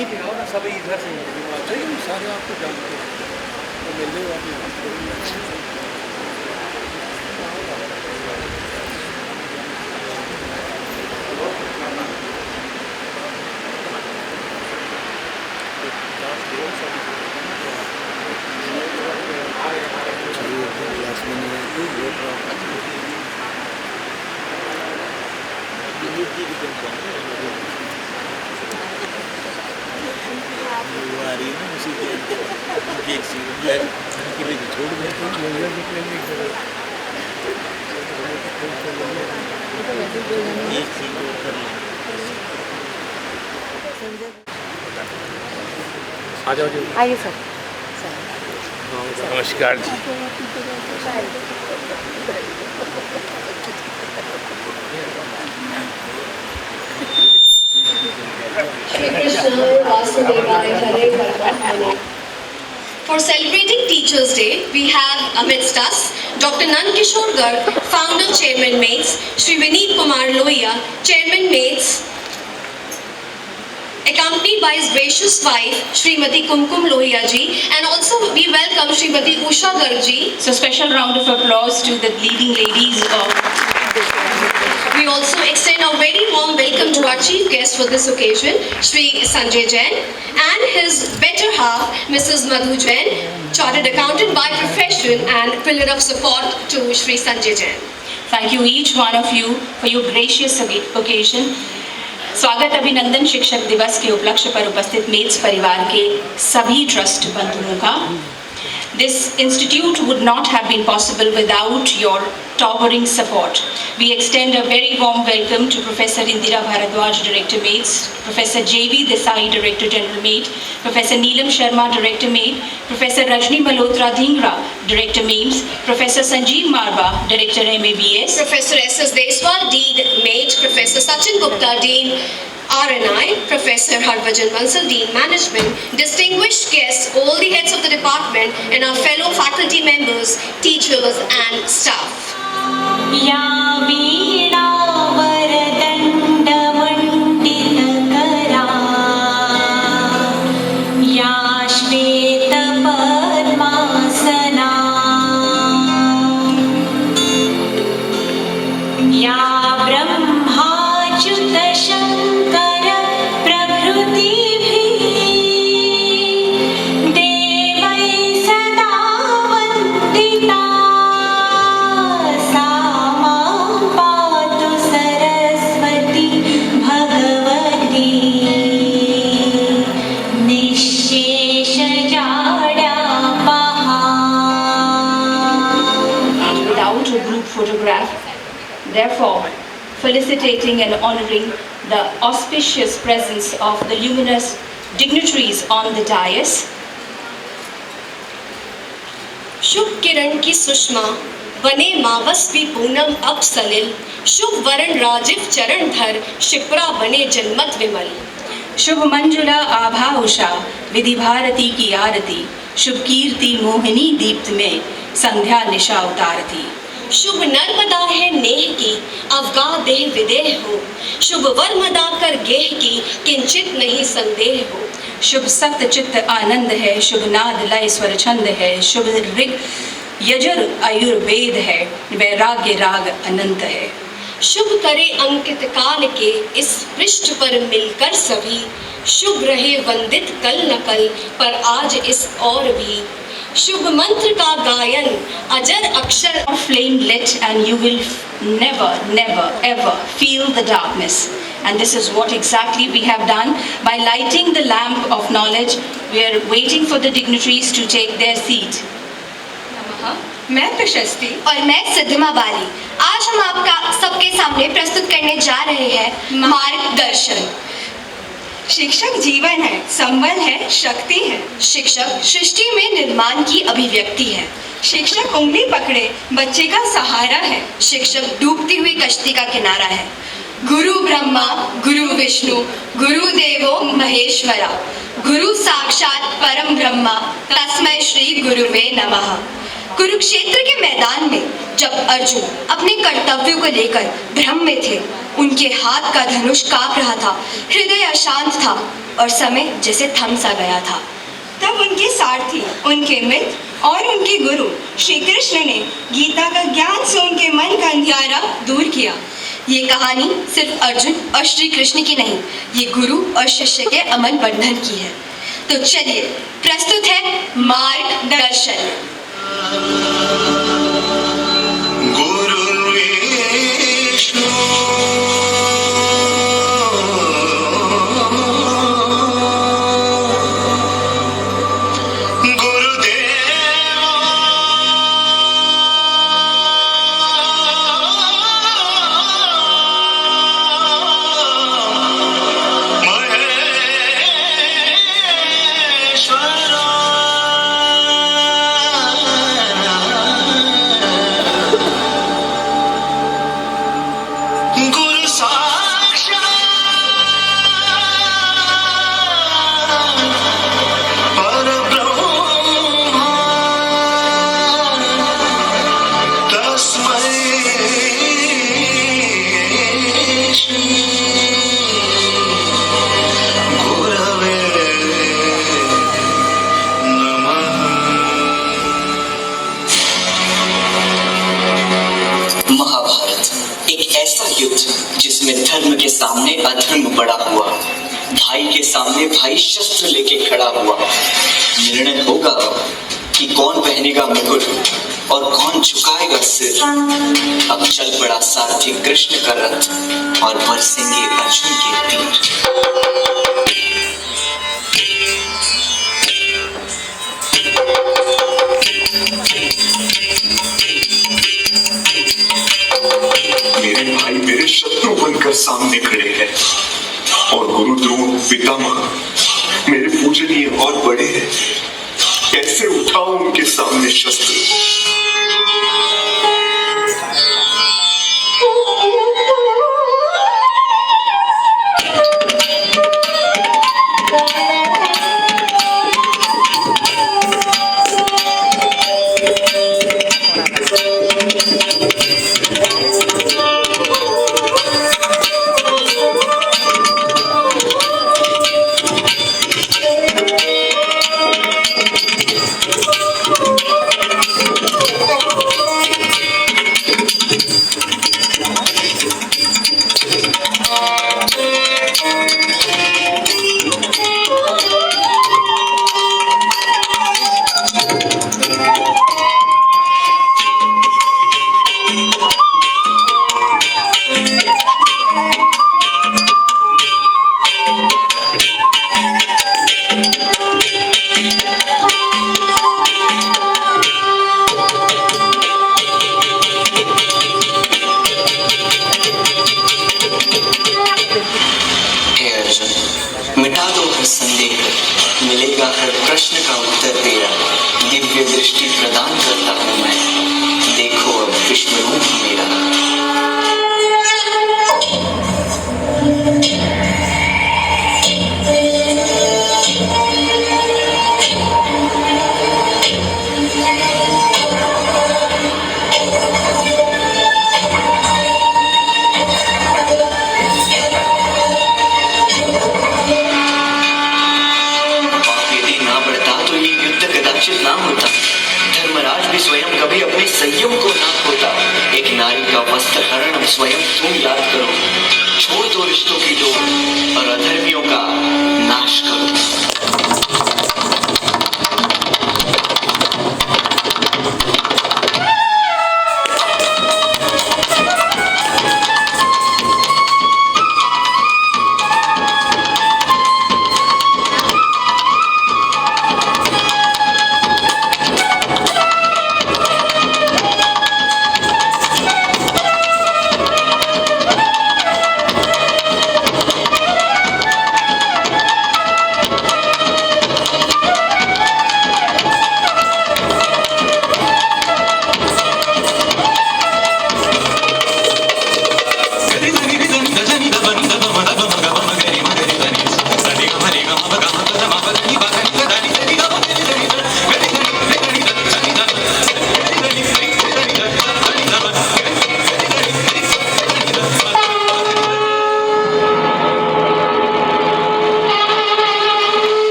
यहीं पे आओ ना, सब इधर से चाहिए सारे आपको जानते हैं तो मिलने वाली आ जाओ जी। आइए सर। नमस्कार जी। For celebrating Teachers' Day, we have amidst us Dr. Nand Kishore Garg, Founder Chairman Mates, Shri Vineet Kumar Lohia, Chairman Mates, accompanied by his gracious wife, Srimati Kumkum Lohia ji, and also we welcome Srimati Usha Garg ji. So special round of applause to the leading ladies of. We also extend a very warm welcome to our chief guest for this occasion, Shri Sanjay Jain, and his better half, Mrs. Madhu Jain, chartered accountant by profession and pillar of support to Shri Sanjay Jain. Thank you each one of you for your gracious occasion. स्वागत अभिनंदन शिक्षक दिवस के उपलक्ष्य पर उपस्थित mats परिवार के सभी ट्रस्ट बंधुओं का। This institute would not have been possible without your towering support. We extend a very warm welcome to Professor Indira Bharadwaj, Director Mates, Professor J.V. Desai, Director General Mate, Professor Neelam Sharma, Director Mate, Professor Rajni Malhotra Dhingra, Director MEMS, Professor Sanjeev Marwa, Director MABS, Professor S.S. Deswal, Dean Mate, Professor Sachin Gupta, Dean RNI, Professor Harbhajan Bansal, Dean Management, distinguished guests, all the heads of the department, and our fellow faculty members, teachers and staff. या वीणा वरदंड मंडित करा, या श्वेत पद्मासना, या ब्रह्माच्युत शंकर प्रभृतिभिः देवैः सदा वन्दिता, सा मां पातु Saraswati Bhagwati निःशेषजाड्यापहा। Without a group photograph, therefore felicitating and honoring the auspicious presence of the luminous dignitaries on the dais, शुभ किरण की सुषमा बने मावस भी पूनम अब सलिल, शुभ वरण राजिव चरण धर शिप्रा बने जनमत विमल। शुभ मंजुला आभा उषा विधि भारती की आरती, शुभ कीर्ति मोहिनी दीप्त में संध्या निशा उतारती। शुभ नर्मदा है नेह की अवगा देह विदेह हो, शुभ वर्मदा कर गेह की किंचित नहीं संदेह हो। शुभ सप्त चित्त आनंद है, शुभ नाद लय स्वर छंद है, शुभ ऋग यजुर आयुर्वेद है, वैराग्य राग अनंत है। शुभ करे अंकित काल के इस पृष्ठ पर मिलकर सभी, शुभ रहे वंदित कल न कल पर आज इस और भी। शुभ मंत्र का गायन अजर अक्षर Flame lit and you will never ever feel the darkness, and this is what exactly we have done by lighting the lamp of knowledge. We are waiting for the dignitaries to take their seat. मैं प्रशस्ति और मैं सिद्धिमा बाली आज हम आपका सबके सामने प्रस्तुत करने जा रहे हैं मार्गदर्शन। शिक्षक जीवन है, संबल है, शक्ति है। शिक्षक सृष्टि में निर्माण की अभिव्यक्ति है। शिक्षक उंगली पकड़े बच्चे का सहारा है। शिक्षक डूबती हुई कश्ती का किनारा है। गुरु ब्रह्मा गुरु विष्णु गुरु देवो महेश्वरा, गुरु साक्षात परम ब्रह्मा तस्मै श्री गुरुवे नमः। कुरुक्षेत्र के मैदान में जब अर्जुन अपने कर्तव्यों को लेकर भ्रम में थे, उनके हाथ का धनुष कांप रहा था, हृदय अशांत था और समय जैसे थम सा गया था। तब उनके सारथी, उनके मित्र और उनके गुरु श्री कृष्ण ने गीता का ज्ञान से उनके मन का अंधियारा दूर किया। ये कहानी सिर्फ अर्जुन और श्री कृष्ण की नहीं, ये गुरु और शिष्य के अमन बंधन की है। तो चलिए प्रस्तुत है मार्गदर्शन। जिसमें धर्म के सामने अधर्म बड़ा हुआ, भाई के सामने भाई शस्त्र लेके खड़ा हुआ। निर्णय होगा कि कौन पहनेगा मुकुट और कौन झुकाएगा सिर। अब चल पड़ा सारथी कृष्ण का रथ और बरसेंगे अर्जुन के तीर। मेरे भाई मेरे शत्रु बनकर सामने खड़े हैं और गुरु द्रोण पितामह मेरे पूजनीय और बड़े हैं। कैसे उठाऊं उनके सामने शस्त्र? मिटा दो हर संदेह, मिलेगा हर प्रश्न का उत्तर तेरा। दिव्य दृष्टि प्रदान करता हूँ मैं, देखो अब विश्व रूप मेरा। ना होता, धर्मराज भी स्वयं कभी अपने संयम को ना खोता। एक नारी का वस्त्र हरण स्वयं तुम याद करो। छोड़ दो रिश्तों की डोर और अधर्मियों का नाश करो।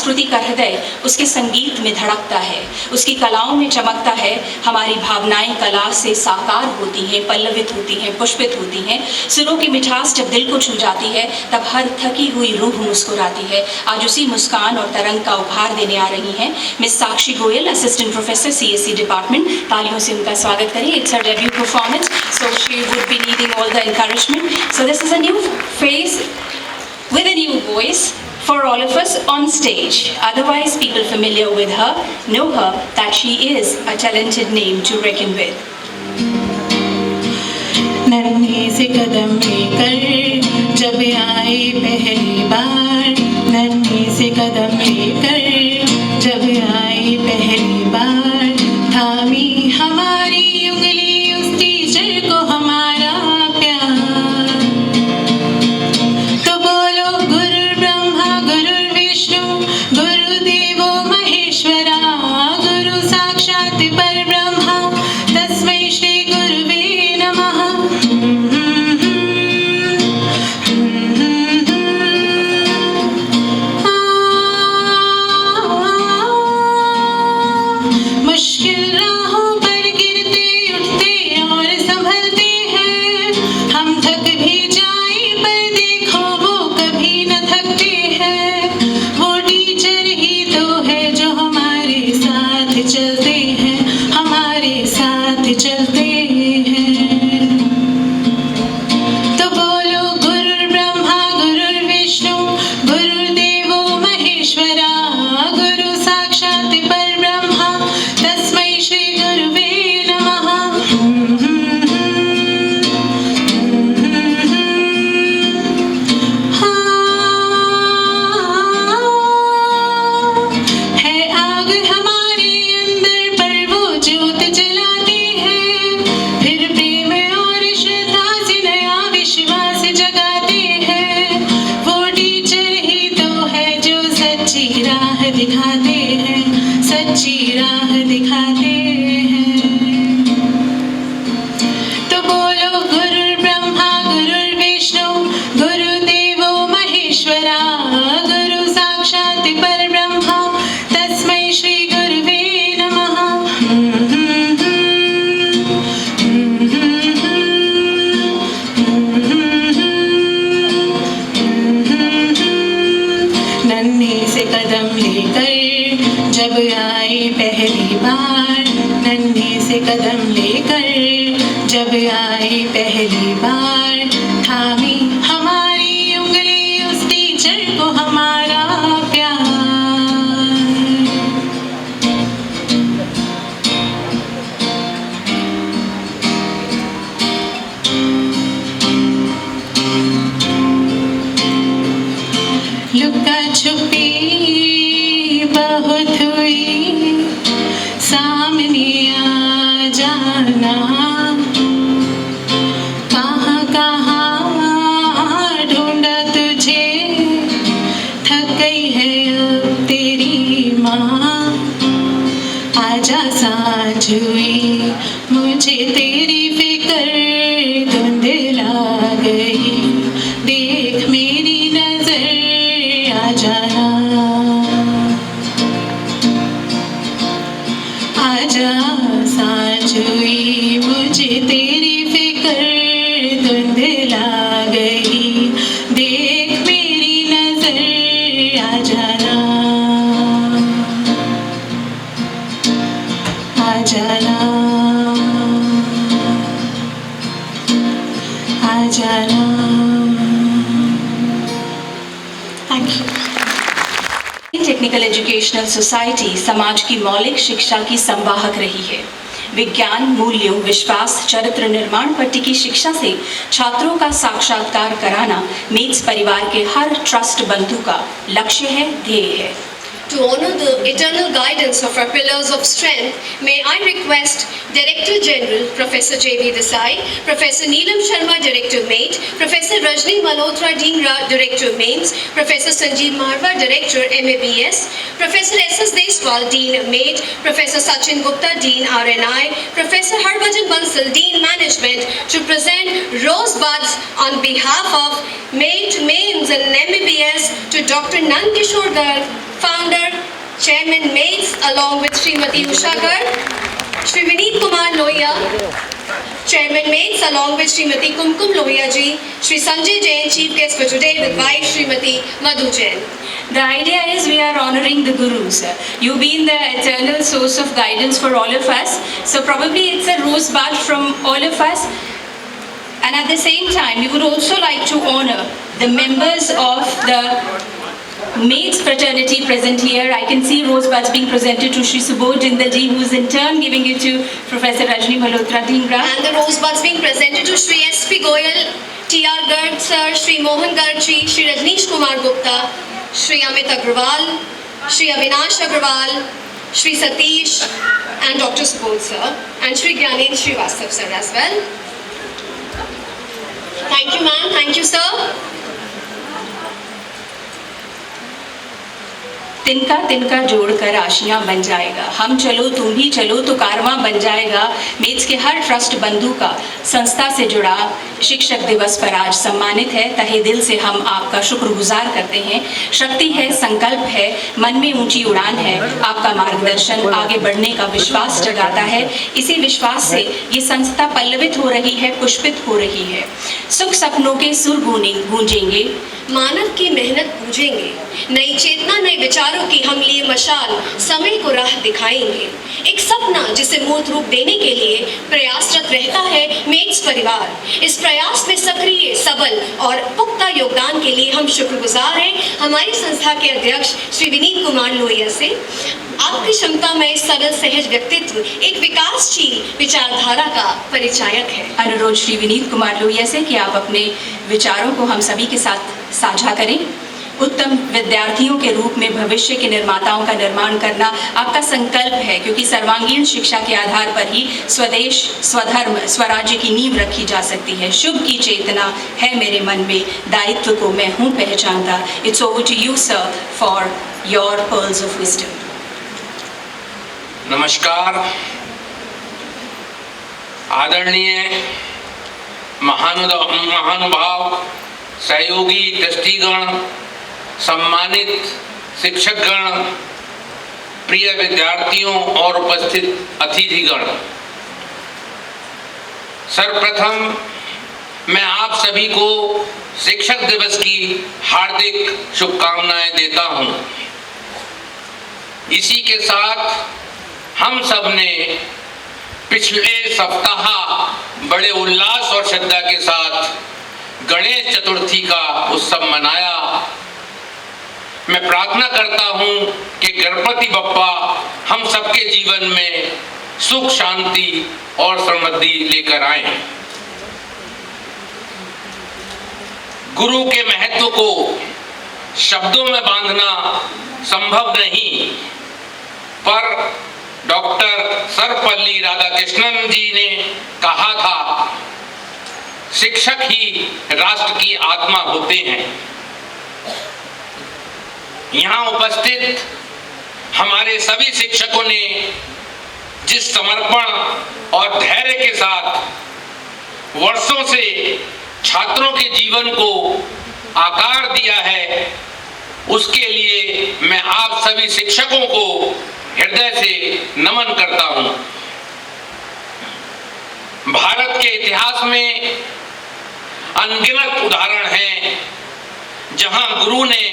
संस्कृति का हृदय उसके संगीत में धड़कता है, उसकी कलाओं में चमकता है। हमारी भावनाएं कला से साकार होती हैं, पल्लवित होती हैं, पुष्पित होती हैं। सुरों की मिठास जब दिल को छू जाती है तब हर थकी हुई रूह मुस्कुराती है। आज उसी मुस्कान और तरंग का उपहार देने आ रही हैं miss Sakshi Goyal, assistant professor CSE department. तालियों से उनका स्वागत करें। It's a debut performance, so she would be needing all the encouragement. So this is a new face with a new voice for all of us on stage. Otherwise, people familiar with her know her that she is a talented name to reckon with. नन्हे से कदम लेकर जब आई पहली बार, नन्हे से कदम लेकर जब आई पहली बार, थामी हमारी उंगली उस टीचर को हमारा प्यार। तो बोलो गुरु ब्रह्मा गुरु विष्णु गुरुदेवो महेश्वरा, गुरु साक्षात परब्रह्मा तस्मै श्री गुरुवे नमः। मुश्किल राहों पर गिरते उठते और संभलते हैं, हम थक भी जाए पर देखो वो कभी न थकते हैं। वो टीचर ही तो है जो हमारे साथ चलते हैं, हमारे साथ चलते हैं। तो बोलो गुरु ब्रह्मा गुरु विष्णु गुरुदेवो महेश्वरा, गुरु साक्षात परब्रह्मा तस्मै श्री गुरुवे नमः। है आग हमारे अंदर पर वो ज्योत जलाते हैं, फिर प्रेम और श्रद्धा से नया विश्वास जगाते हैं। वो टीचर ही तो है जो सच्ची राह दिखाते हैं, सच्ची राह दिखाते हैं। तो बोलो गुरु ब्रह्मा गुरु विष्णु गुरुदेवो महेश्वरा, गुरु साक्षात परब्रह्मा तस्मै श्री गुरुवे नमः। नन्हे से कदम लेकर जब आई पहली बार, नन्हे से कदम लेकर जब आई पहली बार, थामी हमारी उंगली उस टीचर को हमारा प्यार। लुका छुपी बहुत हुई, सामने आ जाना, कहाँ कहाँ ढूंढा तुझे, थक गई है अब तेरी माँ। आजा सांझ हुई मुझे तेरी फिक्र धुंधला गई, देख मेरी नजर आ जाना। आजा सांझ हुई मुझे तेरी फिक्र धुंधला गई, देख मेरी नजर आ जाना, आ जाना, आ जाना। Thank you. Technical educational society समाज की मौलिक शिक्षा की संवाहक रही है। विज्ञान, मूल्यों, विश्वास, चरित्र निर्माण पर टिकी शिक्षा से छात्रों का साक्षात्कार कराना मेट्स परिवार के हर ट्रस्ट बंधु का लक्ष्य है, ध्येय है। To honor the eternal guidance of our pillars of strength, may I request Director General Professor J.B. Desai, Professor Neelam Sharma, Director MATE, Professor Rajni Malhotra, Dean Director Mains, Professor Sanjeev Marwa, Director MABS, Professor S.S. Deswal, Dean MATE, Professor Sachin Gupta, Dean RNI, Professor Harbhajan Bansal, Dean Management, to present rosebuds on behalf of MATE, Mains and MABS to Dr. Nand Kishore Garg, founder, Chairman Mates, along with Srimati Usha Garg, Shri Vineet Kumar Lohia, Chairman Mates, along with Srimati Kumkum Lohia ji, Shri Sanjay Jain, Chief Guest for today, with wife Srimati Madhu Jain. The idea is we are honoring the Gurus. You've been the eternal source of guidance for all of us. So probably it's a rose bud from all of us. And at the same time, we would also like to honor the members of the Mates fraternity present here. I can see rosebuds being presented to Shri Subodh Jindal ji, who is in turn giving it to Professor Rajni Malhotra Dhingra. And the rosebuds being presented to Shri S.P. Goyal, T.R. Garg sir, Shri Mohan Garg ji, Shri Rajneesh Kumar Gupta, Shri Amit Agrawal, Shri Avinash Agrawal, Shri Satish, and Dr. Subodh sir, and Shri Gyanen Srivastav sir as well. Thank you ma'am, thank you sir. तिनका तिनका जोड़कर आशियां बन जाएगा, हम चलो तुम भी चलो तो कारवां बन जाएगा। मेट्स के हर ट्रस्ट बंधु का संस्था से जुड़ा शिक्षक दिवस पर आज सम्मानित है। तहे दिल से हम आपका शुक्रगुजार करते हैं। शक्ति है, संकल्प है, मन में ऊंची उड़ान है, आपका मार्गदर्शन आगे बढ़ने का विश्वास जगाता है। इसी विश्वास से ये संस्था पल्लवित हो रही है, पुष्पित हो रही है। सुख सपनों के सुर गूंजेंगे, मानव की मेहनत पूजेंगे, नई चेतना नए विचारों की हम लिए मशाल समय को राह दिखाएंगे। एक सपना जिसे मूर्त रूप देने के लिए प्रयासरत रहता है मेट्स परिवार। इस प्रयास में सक्रिय, सबल और पुख्ता योगदान के लिए हम शुक्रगुजार हैं हमारी संस्था के अध्यक्ष श्री विनीत कुमार लोहिया से। आपकी क्षमता में सरल सहज व्यक्तित्व एक विकासशील विचारधारा का परिचायक है। अनुरोध श्री विनीत कुमार लोहिया से कि आप अपने विचारों को हम सभी के साथ साझा करें। उत्तम विद्यार्थियों के रूप में भविष्य के निर्माताओं का निर्माण करना आपका संकल्प है, क्योंकि सर्वांगीण शिक्षा के आधार पर ही स्वदेश, स्वधर्म, स्वराज्य की नींव रखी जा सकती है। शुभ की चेतना है मेरे मन में, दायित्व को मैं हूँ पहचानता। It's over to you sir for your pearls of wisdom. नमस्कार। आदरणीय महानुभाव, सहयोगी ट्रस्टीगण, सम्मानित शिक्षकगण, प्रिय विद्यार्थियों और उपस्थित अतिथिगण, सर्वप्रथम मैं आप सभी को शिक्षक दिवस की हार्दिक शुभकामनाएं देता हूं। इसी के साथ हम सब ने पिछले सप्ताह बड़े उल्लास और श्रद्धा के साथ गणेश चतुर्थी का उत्सव मनाया। मैं प्रार्थना करता हूं कि गणपति बप्पा हम सबके जीवन में सुख, शांति और समृद्धि लेकर आए। गुरु के महत्व को शब्दों में बांधना संभव नहीं, पर डॉक्टर सर्वपल्ली राधाकृष्णन जी ने कहा था, शिक्षक ही राष्ट्र की आत्मा होते हैं। यहाँ उपस्थित हमारे सभी शिक्षकों ने जिस समर्पण और धैर्य के साथ वर्षों से छात्रों के जीवन को आकार दिया है, उसके लिए मैं आप सभी शिक्षकों को हृदय से नमन करता हूं। भारत के इतिहास में अनगिनत उदाहरण हैं जहां गुरु ने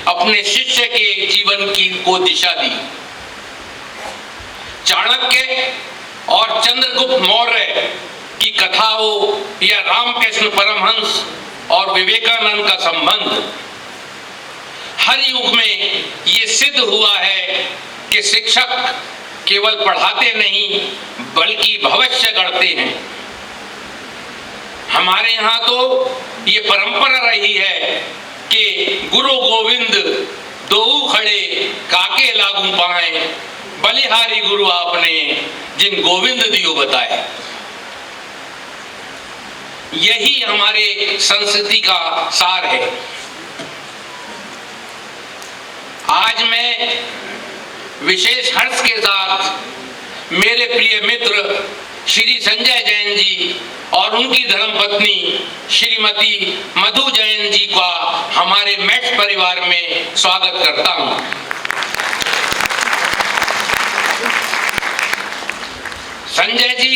अपने शिष्य के जीवन को दिशा दी। चाणक्य और चंद्रगुप्त मौर्य की कथा हो या रामकृष्ण परमहंस और विवेकानंद का संबंध, हर युग में ये सिद्ध हुआ है कि शिक्षक केवल पढ़ाते नहीं बल्कि भविष्य गढ़ते हैं। हमारे यहाँ तो ये परंपरा रही है कि गुरु गोविंद दोऊ खड़े काके लागू पाए, बलिहारी गुरु आपने जिन गोविंद दियो बताए। यही हमारे संस्कृति का सार है। आज मैं विशेष हर्ष के साथ मेरे प्रिय मित्र श्री संजय जैन जी और उनकी धर्मपत्नी श्रीमती मधु जैन जी का हमारे मेट्स परिवार में स्वागत करता हूं। संजय जी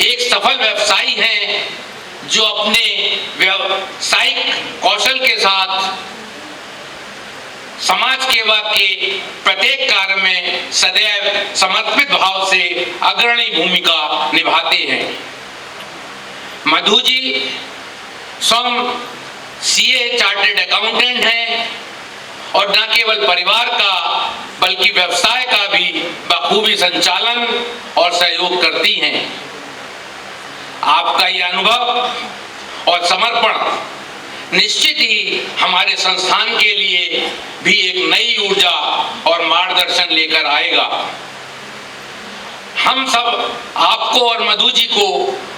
एक सफल व्यवसायी हैं जो अपने व्यावसायिक कौशल के साथ समाज सेवा के प्रत्येक कार्य में सदैव समर्पित भाव से अग्रणी भूमिका निभाते हैं। मधु जी स्वयं सीए चार्टर्ड अकाउंटेंट हैं और न केवल परिवार का बल्कि व्यवसाय का भी बखूबी संचालन और सहयोग करती हैं। आपका यह अनुभव और समर्पण निश्चित ही हमारे संस्थान के लिए भी एक नई ऊर्जा और मार्गदर्शन लेकर आएगा। हम सब आपको और मधु जी को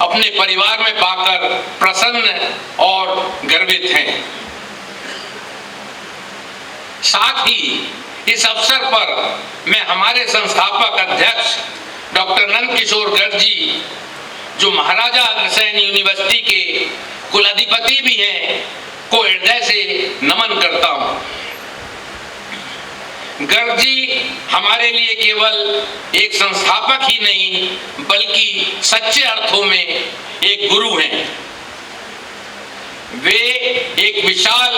अपने परिवार में पाकर प्रसन्न और गर्वित हैं। साथ ही इस अवसर पर मैं हमारे संस्थापक अध्यक्ष डॉक्टर नंद किशोर गर्ग जी, जो महाराजा अग्रसेन यूनिवर्सिटी के कुलाधिपति भी हैं, को हृदय से नमन करता हूं। गर्ग जी हमारे लिए केवल एक संस्थापक ही नहीं बल्कि सच्चे अर्थों में एक गुरु हैं। वे एक विशाल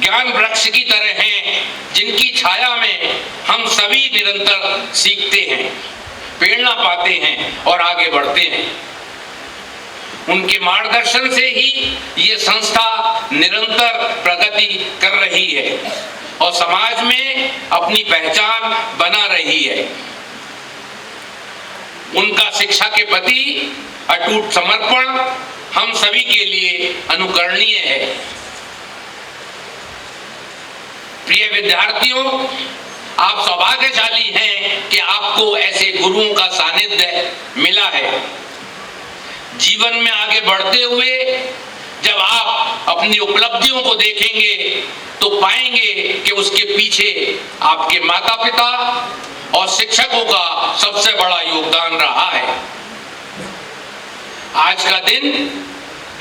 ज्ञान वृक्ष की तरह हैं जिनकी छाया में हम सभी निरंतर सीखते हैं, प्रेरणा पाते हैं और आगे बढ़ते हैं। उनके मार्गदर्शन से ही ये संस्था निरंतर प्रगति कर रही है और समाज में अपनी पहचान बना रही है। उनका शिक्षा के प्रति अटूट समर्पण हम सभी के लिए अनुकरणीय है। प्रिय विद्यार्थियों, आप सौभाग्यशाली हैं कि आपको ऐसे गुरुओं का सानिध्य मिला है। जीवन में आगे बढ़ते हुए जब आप अपनी उपलब्धियों को देखेंगे तो पाएंगे कि उसके पीछे आपके माता पिता और शिक्षकों का सबसे बड़ा योगदान रहा है। आज का दिन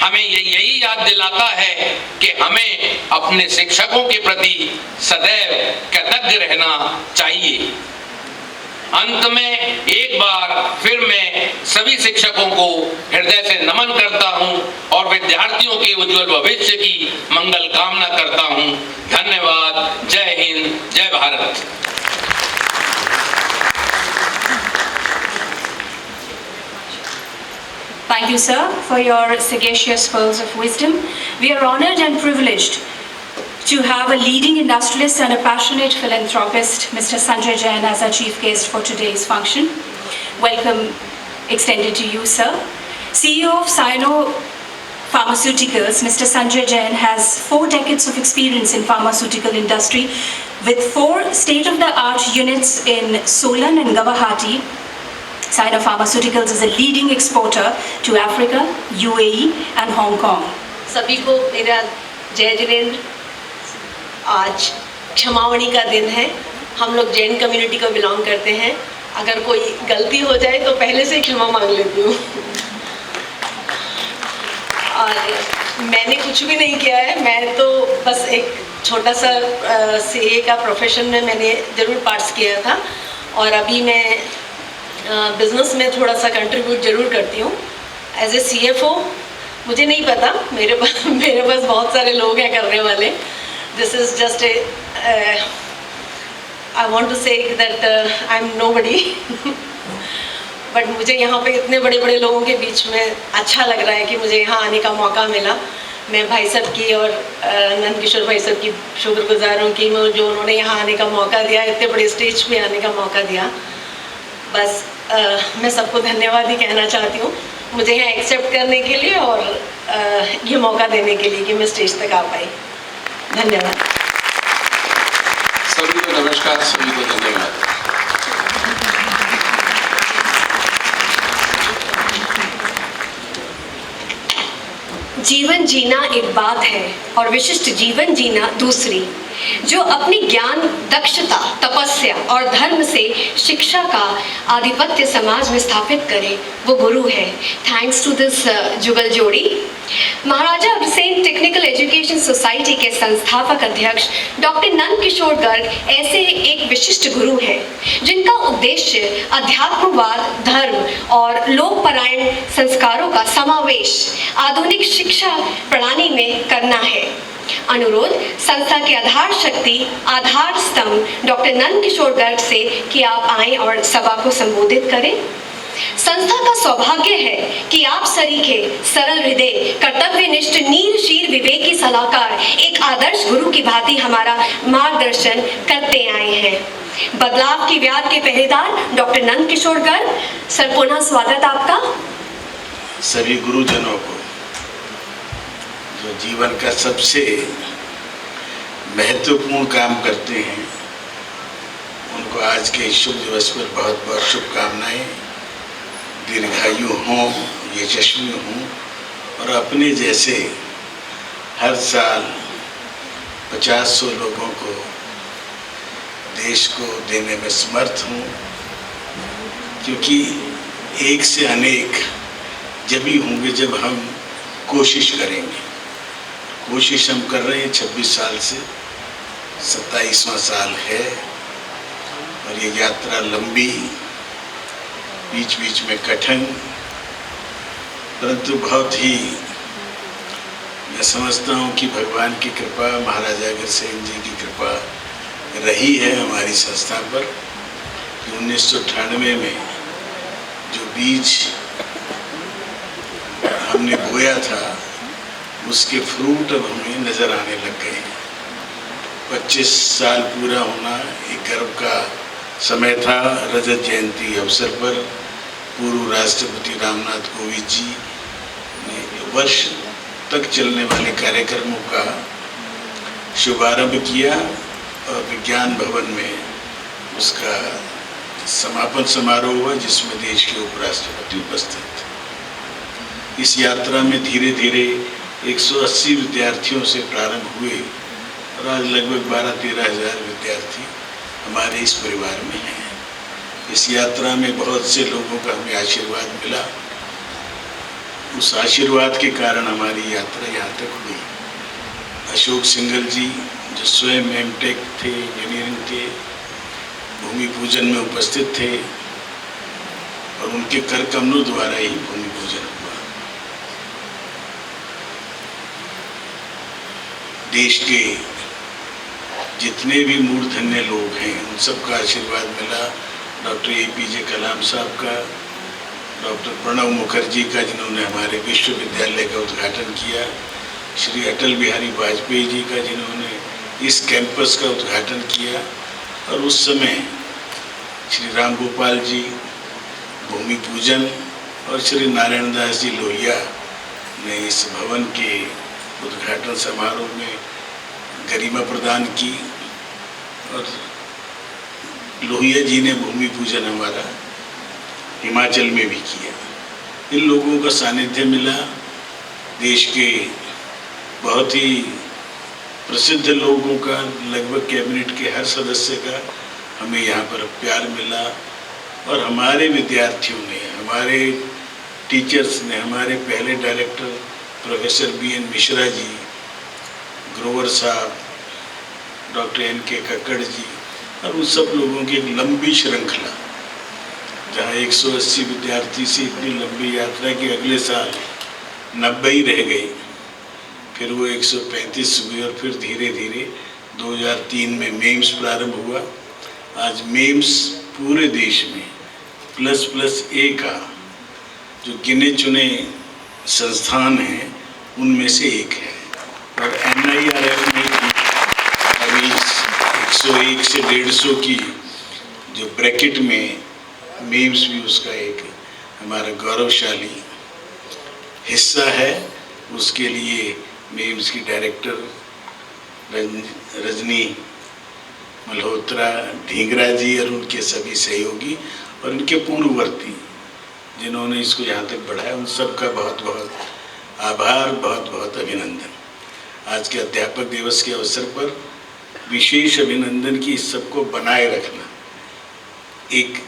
हमें यही याद दिलाता है कि हमें अपने शिक्षकों के प्रति सदैव कृतज्ञ रहना चाहिए। अंत में एक बार फिर मैं सभी शिक्षकों को हृदय से नमन करता हूं और विद्यार्थियों के उज्जवल भविष्य की मंगल कामना करता हूं। धन्यवाद। जय हिंद, जय Bharat. Thank you, sir, for your sagacious pearls of wisdom. We are honored and privileged to have a leading industrialist and a passionate philanthropist, Mr. Sanjay Jain, as our chief guest for today's function. Welcome extended to you, sir. CEO of Sino Pharmaceuticals, Mr. Sanjay Jain has 4 decades of experience in pharmaceutical industry with 4 state-of-the-art units in Solan and Guwahati. Sino Pharmaceuticals is a leading exporter to Africa, UAE and Hong Kong. सभी को मेरा जय जिनेंद्र। आज क्षमावणी का दिन है। हम लोग जैन कम्युनिटी को बिलोंग करते हैं। अगर कोई गलती हो जाए तो पहले से क्षमा मांग लेती हूँ। और मैंने कुछ भी नहीं किया है, मैं तो बस एक छोटा सा सीए का प्रोफेशन में मैंने ज़रूर पार्ट्स किया था और अभी मैं बिजनेस में थोड़ा सा कंट्रीब्यूट ज़रूर करती हूँ। एज ए CFO मुझे नहीं पता, मेरे पास बहुत सारे लोग हैं करने वाले। This is just a I want to say that I am nobody but मुझे यहाँ पे इतने बड़े बड़े लोगों के बीच में अच्छा लग रहा है कि मुझे यहाँ आने का मौका मिला। मैं भाई साहब की और नंद किशोर भाई साहब की शुक्रगुजार हूँ कि जो उन्होंने यहाँ आने का मौका दिया, इतने बड़े स्टेज पे आने का मौका दिया। बस मैं सबको धन्यवाद ही कहना चाहती हूँ मुझे यहाँ एक्सेप्ट करने के लिए और ये मौका देने के लिए कि मैं स्टेज तक आ पाई। धन्यवाद। सभी को नमस्कार, सभी को धन्यवाद। जीवन जीना एक बात है और विशिष्ट जीवन जीना दूसरी। जो अपनी ज्ञान, दक्षता, तपस्या और धर्म से शिक्षा का आधिपत्य समाज में स्थापित करे, वो गुरु है। थैंक्स टू दिस जुगल जोड़ी। महाराजा अग्रसेन टेक्निकल एजुकेशन सोसाइटी के संस्थापक अध्यक्ष डॉक्टर नंद किशोर गर्ग ऐसे एक विशिष्ट गुरु हैं जिनका उद्देश्य अध्यात्मवाद, धर्म और लोकपरायण संस्कारों का समावेश आधुनिक शिक्षा प्रणाली में करना है। अनुरोध संस्था के आधार शक्ति, आधार स्तंभ डॉक्टर नंद किशोर गर्ग से कि आप आएं और सभा को संबोधित करें। संस्था का सौभाग्य है कि आप सरीखे, सरल हृदय, कर्तव्यनिष्ठ, नीरशीर, विवेकी सलाहकार एक आदर्श गुरु की भांति हमारा मार्गदर्शन करते आए हैं। बदलाव की व्याध के पहरेदार डॉक्टर नंद किशोर गर्ग, सर पुनः स्वागत आपका। सभी गुरुजनों को जो जीवन का सबसे महत्वपूर्ण काम करते हैं, उनको आज के शुभ दिवस पर बहुत बहुत शुभकामनाएं। दीर्घायु हों, यशस्वी हों और अपने जैसे हर साल 50-100 लोगों को देश को देने में समर्थ हों, क्योंकि एक से अनेक जब ही होंगे जब हम कोशिश करेंगे। कोशिश हम कर रहे हैं 26 साल से, 27वां साल है और ये यात्रा लंबी, बीच बीच में कठिन, परंतु बहुत ही मैं समझता हूँ कि भगवान की कृपा, महाराजा अग्रसेन जी की कृपा रही है हमारी संस्था पर कि 1998 में जो बीज हमने बोया था उसके फ्रूट अब हमें नज़र आने लग गए। 25 साल पूरा होना एक गर्व का समय था। रजत जयंती अवसर पर पूर्व राष्ट्रपति रामनाथ कोविंद जी ने वर्ष तक चलने वाले कार्यक्रमों का शुभारंभ किया और विज्ञान भवन में उसका समापन समारोह हुआ, जिसमें देश के उपराष्ट्रपति उपस्थित थे। इस यात्रा में धीरे धीरे 180 विद्यार्थियों से प्रारंभ हुए और आज लगभग 12-13 हज़ार विद्यार्थी हमारे इस परिवार में हैं। इस यात्रा में बहुत से लोगों का हमें आशीर्वाद मिला। उस आशीर्वाद के कारण हमारी यात्रा यहाँ तक हुई। अशोक सिंघल जी जो स्वयं एमटेक थे, इंजीनियरिंग थे, भूमि पूजन में उपस्थित थे और उनके कर कमलों द्वारा ही भूमि पूजन हुआ। देश के जितने भी मूर्धन्य लोग हैं उन सबका आशीर्वाद मिला। डॉक्टर APJ कलाम साहब का, डॉक्टर प्रणब मुखर्जी का जिन्होंने हमारे विश्वविद्यालय का उद्घाटन किया, श्री अटल बिहारी वाजपेयी जी का जिन्होंने इस कैंपस का उद्घाटन किया, और उस समय श्री राम गोपाल जी भूमि पूजन और श्री नारायण दास जी लोहिया ने इस भवन के उद्घाटन समारोह में गरिमा प्रदान की और लोहिया जी ने भूमि पूजन हमारा हिमाचल में भी किया। इन लोगों का सानिध्य मिला। देश के बहुत ही प्रसिद्ध लोगों का, लगभग कैबिनेट के हर सदस्य का हमें यहाँ पर प्यार मिला और हमारे विद्यार्थियों ने, हमारे टीचर्स ने, हमारे पहले director professor BN Mishra ji, Grover साहब, डॉक्टर NK कक्कड़ जी और उन सब लोगों की एक लंबी श्रृंखला, जहाँ 180 विद्यार्थी से इतनी लंबी यात्रा की अगले साल 90 ही रह गई, फिर वो 135 हुई और फिर धीरे धीरे 2003 में मेम्स प्रारंभ हुआ। आज मेम्स पूरे देश में ++A का जो गिने चुने संस्थान हैं उनमें से एक है और NIRF में अभी 101 से 150 की जो ब्रैकेट में मेम्स भी उसका एक हमारा गौरवशाली हिस्सा है। उसके लिए मेम्स की डायरेक्टर रजनी मल्होत्रा ढींगरा जी और उनके सभी सहयोगी और उनके पूर्ववर्ती जिन्होंने इसको यहाँ तक बढ़ाया, उन सब का बहुत बहुत आभार, बहुत बहुत अभिनंदन। आज के अध्यापक दिवस के अवसर पर विशेष अभिनंदन की इस सबको बनाए रखना। एक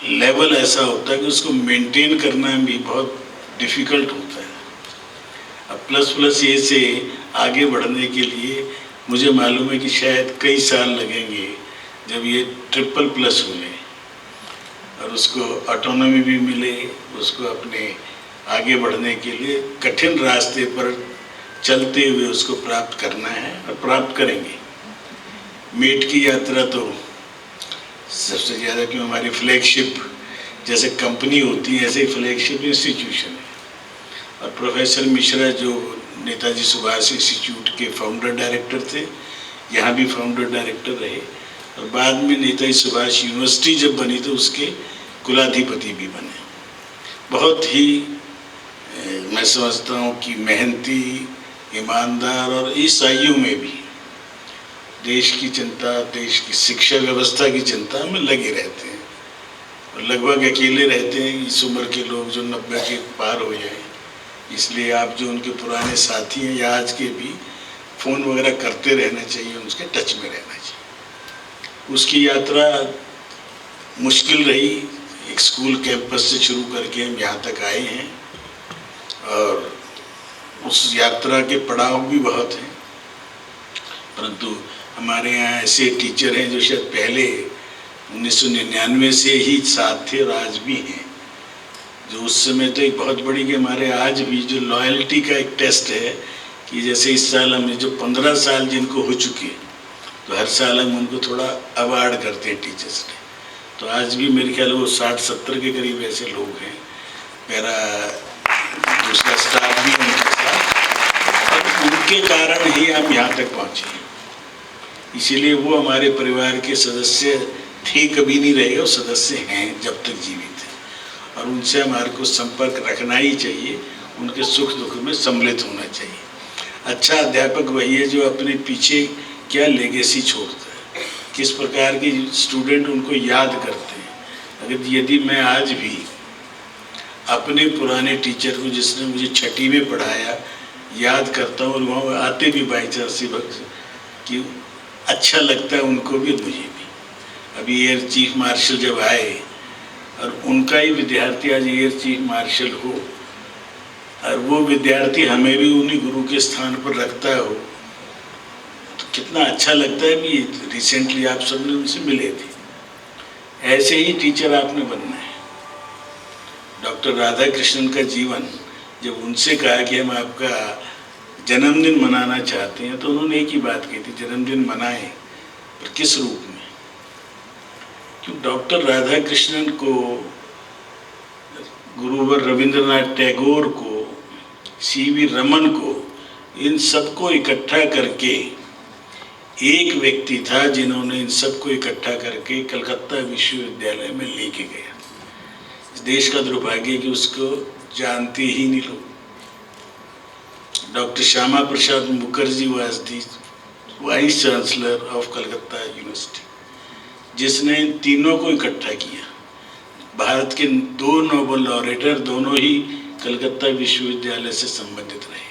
लेवल ऐसा होता है कि उसको मेंटेन करना भी बहुत डिफिकल्ट होता है। अब प्लस ए से आगे बढ़ने के लिए मुझे मालूम है कि शायद कई साल लगेंगे जब ये ट्रिपल+ हो जाए और उसको ऑटोनॉमी भी मिले, उसको अपने आगे बढ़ने के लिए कठिन रास्ते पर चलते हुए उसको प्राप्त करना है और प्राप्त करेंगे। मेट की यात्रा तो सबसे ज़्यादा क्यों हमारी फ्लैगशिप जैसे कंपनी होती है ऐसे ही फ्लैगशिप इंस्टीट्यूशन है। और प्रोफेसर मिश्रा जो नेताजी सुभाष इंस्टीट्यूट के फाउंडर डायरेक्टर थे, यहाँ भी फाउंडर डायरेक्टर रहे और बाद में नेताजी सुभाष यूनिवर्सिटी जब बनी तो उसके कुलाधिपति भी बने। बहुत ही मैं समझता हूँ कि मेहनती, ईमानदार और इस आयु में भी देश की चिंता, देश की शिक्षा व्यवस्था की चिंता में लगे रहते हैं और लगभग अकेले रहते हैं इस उम्र के लोग जो 90 के पार हो जाएं। इसलिए आप जो उनके पुराने साथी हैं या आज के भी फ़ोन वगैरह करते रहना चाहिए, उनके टच में रहना चाहिए। उसकी यात्रा मुश्किल रही, एक स्कूल कैंपस से शुरू करके हम यहाँ तक आए हैं और उस यात्रा के पड़ाव भी बहुत हैं, परंतु हमारे यहाँ ऐसे टीचर हैं जो शायद पहले 1999 से ही साथ थे और आज भी हैं। जो उस समय तो एक बहुत बड़ी कि हमारे आज भी जो लॉयल्टी का एक टेस्ट है कि जैसे इस साल हमने जो 15 साल जिनको हो चुके तो हर साल हम उनको थोड़ा अवार्ड करते हैं टीचर्स ने। तो आज भी मेरे ख्याल वो 60-70 के करीब ऐसे लोग हैं, मेरा दूसरा स्टाफ भी उनके साथ, और उनके कारण ही हम यहाँ तक पहुँचे। इसीलिए वो हमारे परिवार के सदस्य थे, कभी नहीं रहेगा, वो सदस्य हैं जब तक जीवित हैं और उनसे हमारे को संपर्क रखना ही चाहिए, उनके सुख दुख में सम्मिलित होना चाहिए। अच्छा अध्यापक वही है जो अपने पीछे क्या लेगेसी छोड़ता है, किस प्रकार के स्टूडेंट उनको याद करते हैं। अगर यदि मैं आज भी अपने पुराने टीचर को जिसने मुझे 6ठी में पढ़ाया याद करता हूँ और वहाँ आते भी बाई चांस कि अच्छा लगता है उनको भी और मुझे भी। अभी एयर चीफ मार्शल जब आए और उनका ही विद्यार्थी आज एयर चीफ मार्शल हो और वो विद्यार्थी हमें भी उन्हीं गुरु के स्थान पर रखता हो तो कितना अच्छा लगता है। भी रिसेंटली आप सबने उनसे मिले थे, ऐसे ही टीचर आपने बनना है। डॉक्टर राधा कृष्णन का जीवन, जब उनसे कहा कि हम आपका जन्मदिन मनाना चाहते हैं तो उन्होंने एक ही बात कही थी, जन्मदिन मनाएं पर किस रूप में। क्यों डॉक्टर राधा कृष्णन को, गुरुवर रविंद्रनाथ टैगोर को, सीवी रमन को, इन सबको इकट्ठा करके एक व्यक्ति था जिन्होंने इन सबको इकट्ठा करके कलकत्ता विश्वविद्यालय में लेके गया। इस देश का दुर्भाग्य कि उसको जानते ही नहीं लोग। Doctor Shyama Prasad Mukherjee was the vice chancellor of Calcutta university, जिसने इन तीनों को इकट्ठा किया। भारत के 2 नोबेल लॉरेटर दोनों ही कलकत्ता विश्वविद्यालय से संबंधित रहे।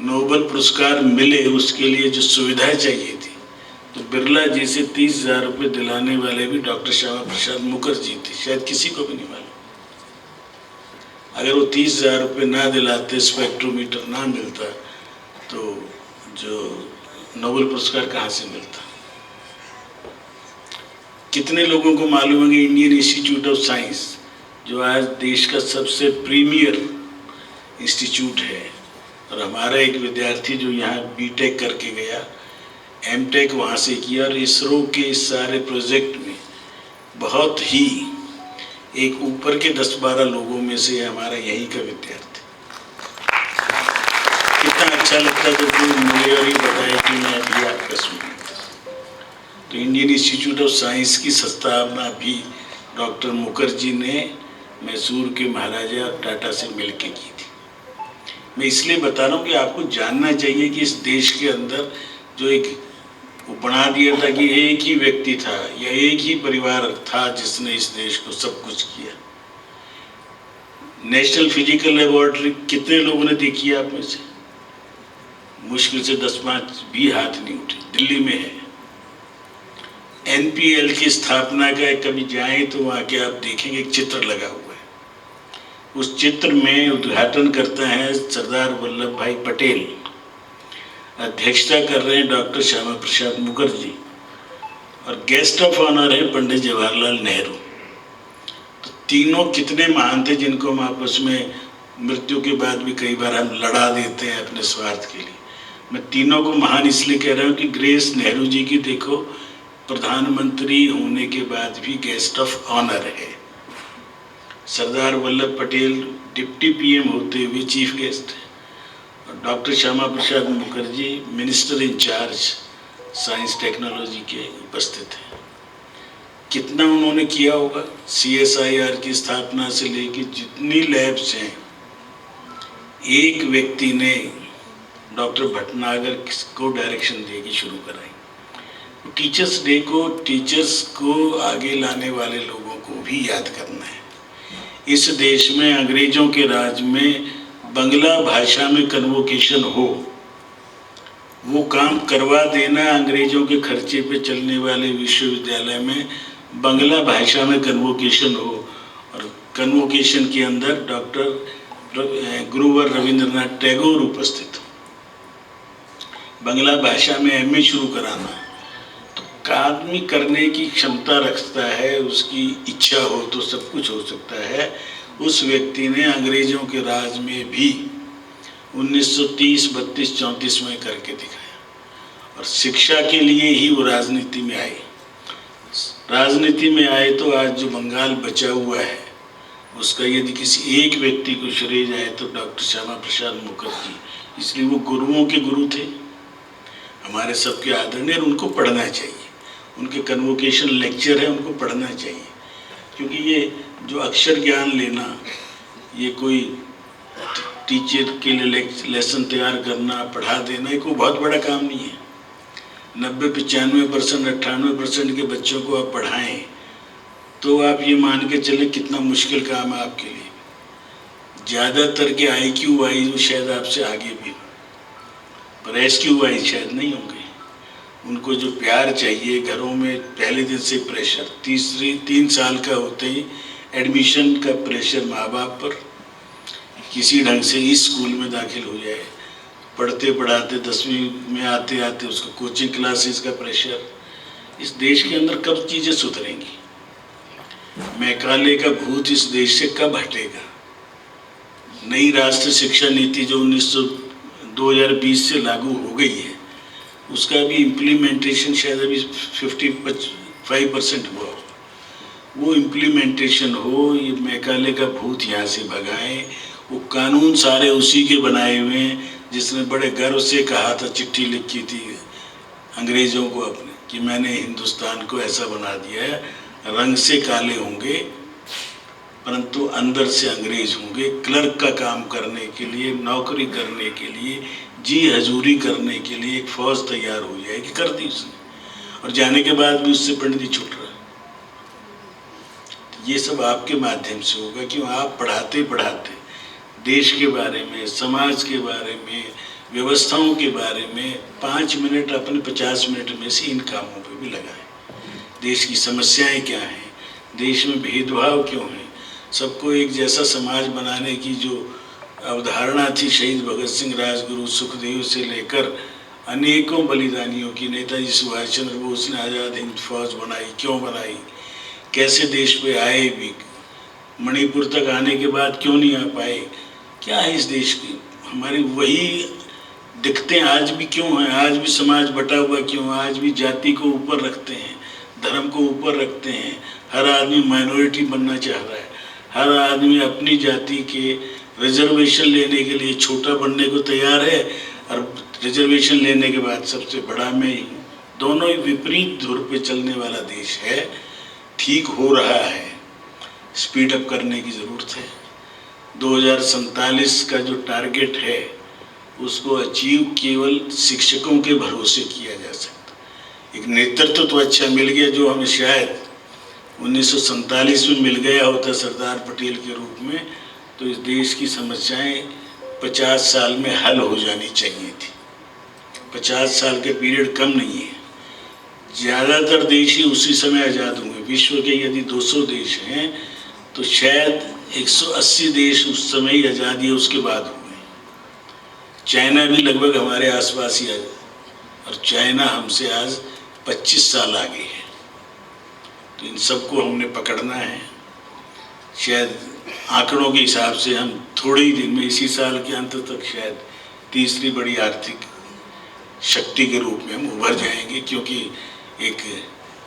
नोबेल पुरस्कार मिले उसके लिए जो सुविधाएं चाहिए थी, तो बिरला जी से 30,000 रुपये दिलाने वाले भी डॉक्टर श्यामा प्रसाद मुखर्जी थे, शायद किसी को भी नहीं मालूम। अगर वो 30,000 रुपये ना दिलाते, स्पेक्ट्रोमीटर ना मिलता, तो जो नोबेल पुरस्कार कहाँ से मिलता। कितने लोगों को मालूम है कि इंडियन इंस्टीट्यूट ऑफ साइंस जो आज देश का सबसे प्रीमियर इंस्टीट्यूट है, और हमारा एक विद्यार्थी जो यहाँ बीटेक करके गया, एमटेक वहाँ से किया और इसरो के इस सारे प्रोजेक्ट में बहुत ही एक ऊपर के 10-12 लोगों में से हमारा यहीं का विद्यार्थी। कितना अच्छा लगता है जब कोई मुझे और ही बताए कि मैं अभी आपका स्टूडेंट। तो इंडियन इंस्टीट्यूट ऑफ साइंस की स्थापना भी डॉक्टर मुखर्जी ने मैसूर के महाराजा टाटा से मिलके की थी। मैं इसलिए बता रहा हूँ कि आपको जानना चाहिए कि इस देश के अंदर जो एक बना दिया था कि एक ही व्यक्ति था या एक ही परिवार था जिसने इस देश को सब कुछ किया। नेशनल फिजिकल लेबोरेटरी कितने लोगों ने देखी है आप में से? मुश्किल से 10-5 भी हाथ नहीं उठे। दिल्ली में है NPL की स्थापना का, कभी जाएं तो वहाँ के आप देखेंगे एक चित्र लगा हुआ है। उस चित्र में उद्घाटन करता है सरदार वल्लभ भाई पटेल, अध्यक्षता कर रहे हैं डॉक्टर श्यामा प्रसाद मुखर्जी, और गेस्ट ऑफ ऑनर है पंडित जवाहरलाल नेहरू। तो तीनों कितने महान थे जिनको हम आपस में मृत्यु के बाद भी कई बार हम लड़ा देते हैं अपने स्वार्थ के लिए। मैं तीनों को महान इसलिए कह रहा हूँ कि ग्रेस नेहरू जी की देखो, प्रधानमंत्री होने के बाद भी गेस्ट ऑफ ऑनर है। सरदार वल्लभ पटेल डिप्टी PM होते हुए चीफ गेस्ट है, और doctor Shyama Prasad Mukherjee minister incharge science technology के उपस्थित हैं। कितना उन्होंने किया होगा। CSIR की स्थापना से लेकर जितनी लैब्स हैं, एक व्यक्ति ने डॉक्टर भटनागर को डायरेक्शन देगी शुरू कराई। टीचर्स डे को टीचर्स को आगे लाने वाले लोगों को भी याद करना है। इस देश में अंग्रेजों के राज में बंगला भाषा में कन्वोकेशन हो, वो काम करवा देना। अंग्रेजों के खर्चे पे चलने वाले विश्वविद्यालय में बंगला भाषा में कन्वोकेशन हो, और कन्वोकेशन के अंदर डॉक्टर गुरुवर रविंद्रनाथ टैगोर उपस्थित हो। बंगला भाषा में MA शुरू कराना तो आदमी करने की क्षमता रखता है, उसकी इच्छा हो तो सब कुछ हो सकता है। उस व्यक्ति ने अंग्रेजों के राज में भी 1930, 32, 34 में करके दिखाया, और शिक्षा के लिए ही वो राजनीति में आए। राजनीति में आए तो आज जो बंगाल बचा हुआ है उसका यदि किसी एक व्यक्ति को श्रेय जाए तो डॉक्टर श्यामा प्रसाद मुखर्जी। इसलिए वो गुरुओं के गुरु थे, हमारे सबके आदरणीय, और उनको पढ़ना चाहिए। उनके कन्वोकेशन लेक्चर है, उनको पढ़ना चाहिए, क्योंकि ये जो अक्षर ज्ञान लेना, ये कोई टीचर के लिए लेसन तैयार करना, पढ़ा देना, ये कोई बहुत बड़ा काम नहीं है। 90-95%, 98% के बच्चों को आप पढ़ाएं तो आप ये मान के चले कितना मुश्किल काम है आपके लिए। ज़्यादातर के IQ वाइज शायद आपसे आगे भी, पर SQ वाइज शायद नहीं होंगे। उनको जो प्यार चाहिए घरों में, पहले दिन से प्रेशर, 3 साल का होते ही एडमिशन का प्रेशर माँ बाप पर, किसी ढंग से इस स्कूल में दाखिल हो जाए, पढ़ते पढ़ाते 10वीं में आते आते उसको कोचिंग क्लासेस का प्रेशर। इस देश के अंदर कब चीज़ें सुधरेंगी? मैकाले का भूत इस देश से कब हटेगा? नई राष्ट्रीय शिक्षा नीति जो 2020 से लागू हो गई है, उसका भी इम्प्लीमेंटेशन शायद अभी 55% हुआ हो। वो इम्प्लीमेंटेशन हो, ये मैकाले का भूत यहाँ से भगाएं। वो कानून सारे उसी के बनाए हुए हैं जिसने बड़े गर्व से कहा था, चिट्ठी लिखी थी अंग्रेज़ों को अपने, कि मैंने हिंदुस्तान को ऐसा बना दिया है, रंग से काले होंगे परंतु अंदर से अंग्रेज होंगे। क्लर्क का काम करने के लिए, नौकरी करने के लिए, जी हजूरी करने के लिए एक फौज तैयार हो जाएगी। कर दी उसने, और जाने के बाद भी उससे पंडित छूट रहा। ये सब आपके माध्यम से होगा, क्यों आप पढ़ाते पढ़ाते देश के बारे में, समाज के बारे में, व्यवस्थाओं के बारे में 5 मिनट अपने 50 मिनट में से इन कामों पे भी लगाएं। देश की समस्याएं क्या हैं, देश में भेदभाव क्यों है, सबको एक जैसा समाज बनाने की जो अवधारणा थी शहीद भगत सिंह, राजगुरु, सुखदेव से लेकर अनेकों बलिदानियों की, नेताजी सुभाष चंद्र बोस ने आज़ाद हिंद फौज बनाई, क्यों बनाई, कैसे देश पे आए भी, मणिपुर तक आने के बाद क्यों नहीं आ पाए, क्या है इस देश की, हमारी वही दिक्कतें आज भी क्यों हैं, आज भी समाज बटा हुआ क्यों, आज भी जाति को ऊपर रखते हैं, धर्म को ऊपर रखते हैं, हर आदमी माइनॉरिटी बनना चाह रहा है, हर आदमी अपनी जाति के रिजर्वेशन लेने के लिए छोटा बनने को तैयार है, और रिजर्वेशन लेने के बाद सबसे बड़ा मैं ही। दोनों ही विपरीत धुर पे चलने वाला देश है। ठीक हो रहा है, स्पीड अप करने की ज़रूरत है। 2047 का जो टारगेट है उसको अचीव केवल शिक्षकों के भरोसे किया जा सकता। एक नेतृत्व तो अच्छा मिल गया जो हमें शायद 1947 में मिल गया होता सरदार पटेल के रूप में, तो इस देश की समस्याएं 50 साल में हल हो जानी चाहिए थी। 50 साल के पीरियड कम नहीं है। ज़्यादातर देश ही उसी समय आज़ाद हुए। विश्व के यदि 200 देश हैं तो शायद 180 देश उस समय ही आज़ादी है उसके बाद हुए। चाइना भी लगभग हमारे आसपास ही है और चाइना हमसे आज 25 साल आगे है। तो इन सबको हमने पकड़ना है। शायद आंकड़ों के हिसाब से हम थोड़े ही दिन में इसी साल के अंत तक शायद तीसरी बड़ी आर्थिक शक्ति के रूप में हम उभर जाएंगे, क्योंकि एक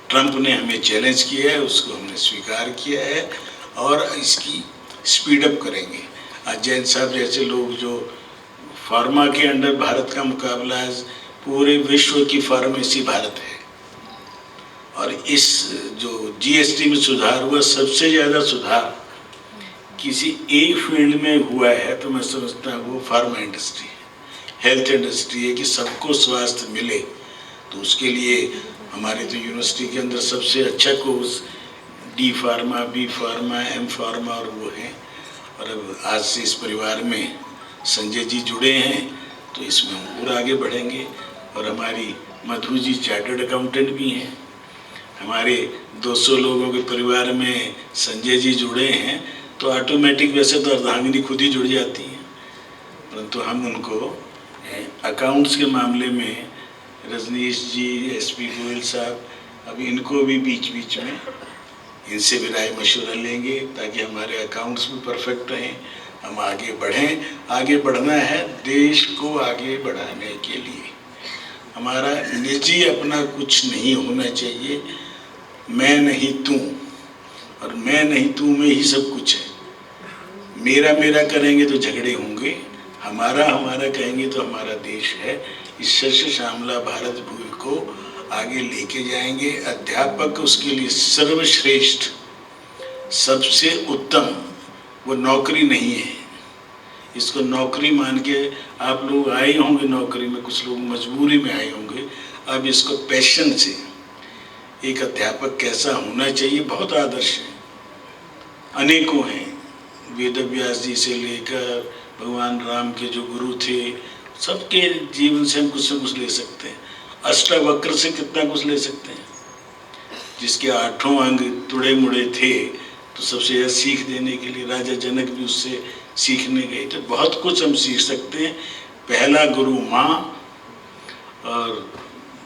ट्रंप ने हमें चैलेंज किया है, उसको हमने स्वीकार किया है और इसकी स्पीड अप करेंगे। आज जैन साहब जैसे लोग जो फार्मा के अंडर भारत का मुकाबला है, पूरे विश्व की फार्मेसी भारत है। और इस जो जीएसटी में सुधार हुआ, सबसे ज़्यादा सुधार किसी एक फील्ड में हुआ है तो मैं समझता हूँ वो फार्मा इंडस्ट्री है, हेल्थ इंडस्ट्री है कि सबको स्वास्थ्य मिले। तो उसके लिए हमारे तो यूनिवर्सिटी के अंदर सबसे अच्छा course D pharma, B pharma, M pharma और वो है। और अब आज से इस परिवार में संजय जी जुड़े हैं तो इसमें हम और आगे बढ़ेंगे। और हमारी मधु जी चार्टर्ड अकाउंटेंट भी हैं। हमारे 200 लोगों के परिवार में संजय जी जुड़े हैं तो ऑटोमेटिक वैसे तो अर्धांगिनी खुद ही जुड़ जाती हैं, परंतु हम उनको अकाउंट्स के मामले में रजनीश जी, एसपी गोयल साहब, अभी इनको भी बीच बीच में इनसे भी राय मशवरा लेंगे ताकि हमारे अकाउंट्स भी परफेक्ट रहें, हम आगे बढ़ें। आगे बढ़ना है देश को आगे बढ़ाने के लिए। हमारा निजी अपना कुछ नहीं होना चाहिए। मैं नहीं तू और मैं नहीं तू में ही सब कुछ है। मेरा मेरा करेंगे तो झगड़े होंगे, हमारा हमारा कहेंगे तो हमारा देश है। इस शस्य श्यामला भारत भूमि को आगे लेके जाएंगे। अध्यापक उसके लिए सर्वश्रेष्ठ, सबसे उत्तम वो नौकरी नहीं है। इसको नौकरी मान के आप लोग आए होंगे नौकरी में, कुछ लोग मजबूरी में आए होंगे। अब इसको पैशन से एक अध्यापक कैसा होना चाहिए, बहुत आदर्श है, अनेकों हैं। वेद व्यास जी से लेकर भगवान राम के जो गुरु थे, सबके जीवन से हम कुछ न कुछ ले सकते हैं। अष्टावक्र से कितना कुछ ले सकते हैं, जिसके 8 अंग तुड़े मुड़े थे तो सबसे ज़्यादा सीख देने के लिए राजा जनक भी उससे सीखने गए। तो बहुत कुछ हम सीख सकते हैं। पहला गुरु माँ और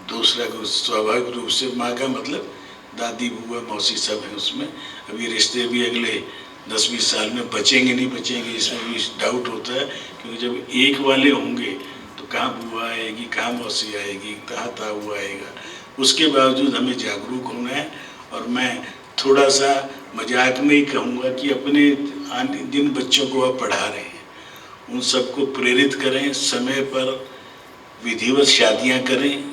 दूसरा गुरु स्वाभाविक रूप से माँ का मतलब दादी, बुआ, मौसी सब है उसमें। अभी रिश्ते भी अगले 10-20 साल में बचेंगे नहीं बचेंगे इसमें भी डाउट होता है, क्योंकि जब एक वाले होंगे तो कहाँ बुआ आएगी, कहाँ मौसी आएगी, कहाँ ताऊ आएगा। उसके बावजूद हमें जागरूक होना है। और मैं थोड़ा सा मजाक में ही कहूँगा कि अपने जिन बच्चों को आप पढ़ा रहे हैं उन सबको प्रेरित करें, समय पर विधिवत शादियाँ करें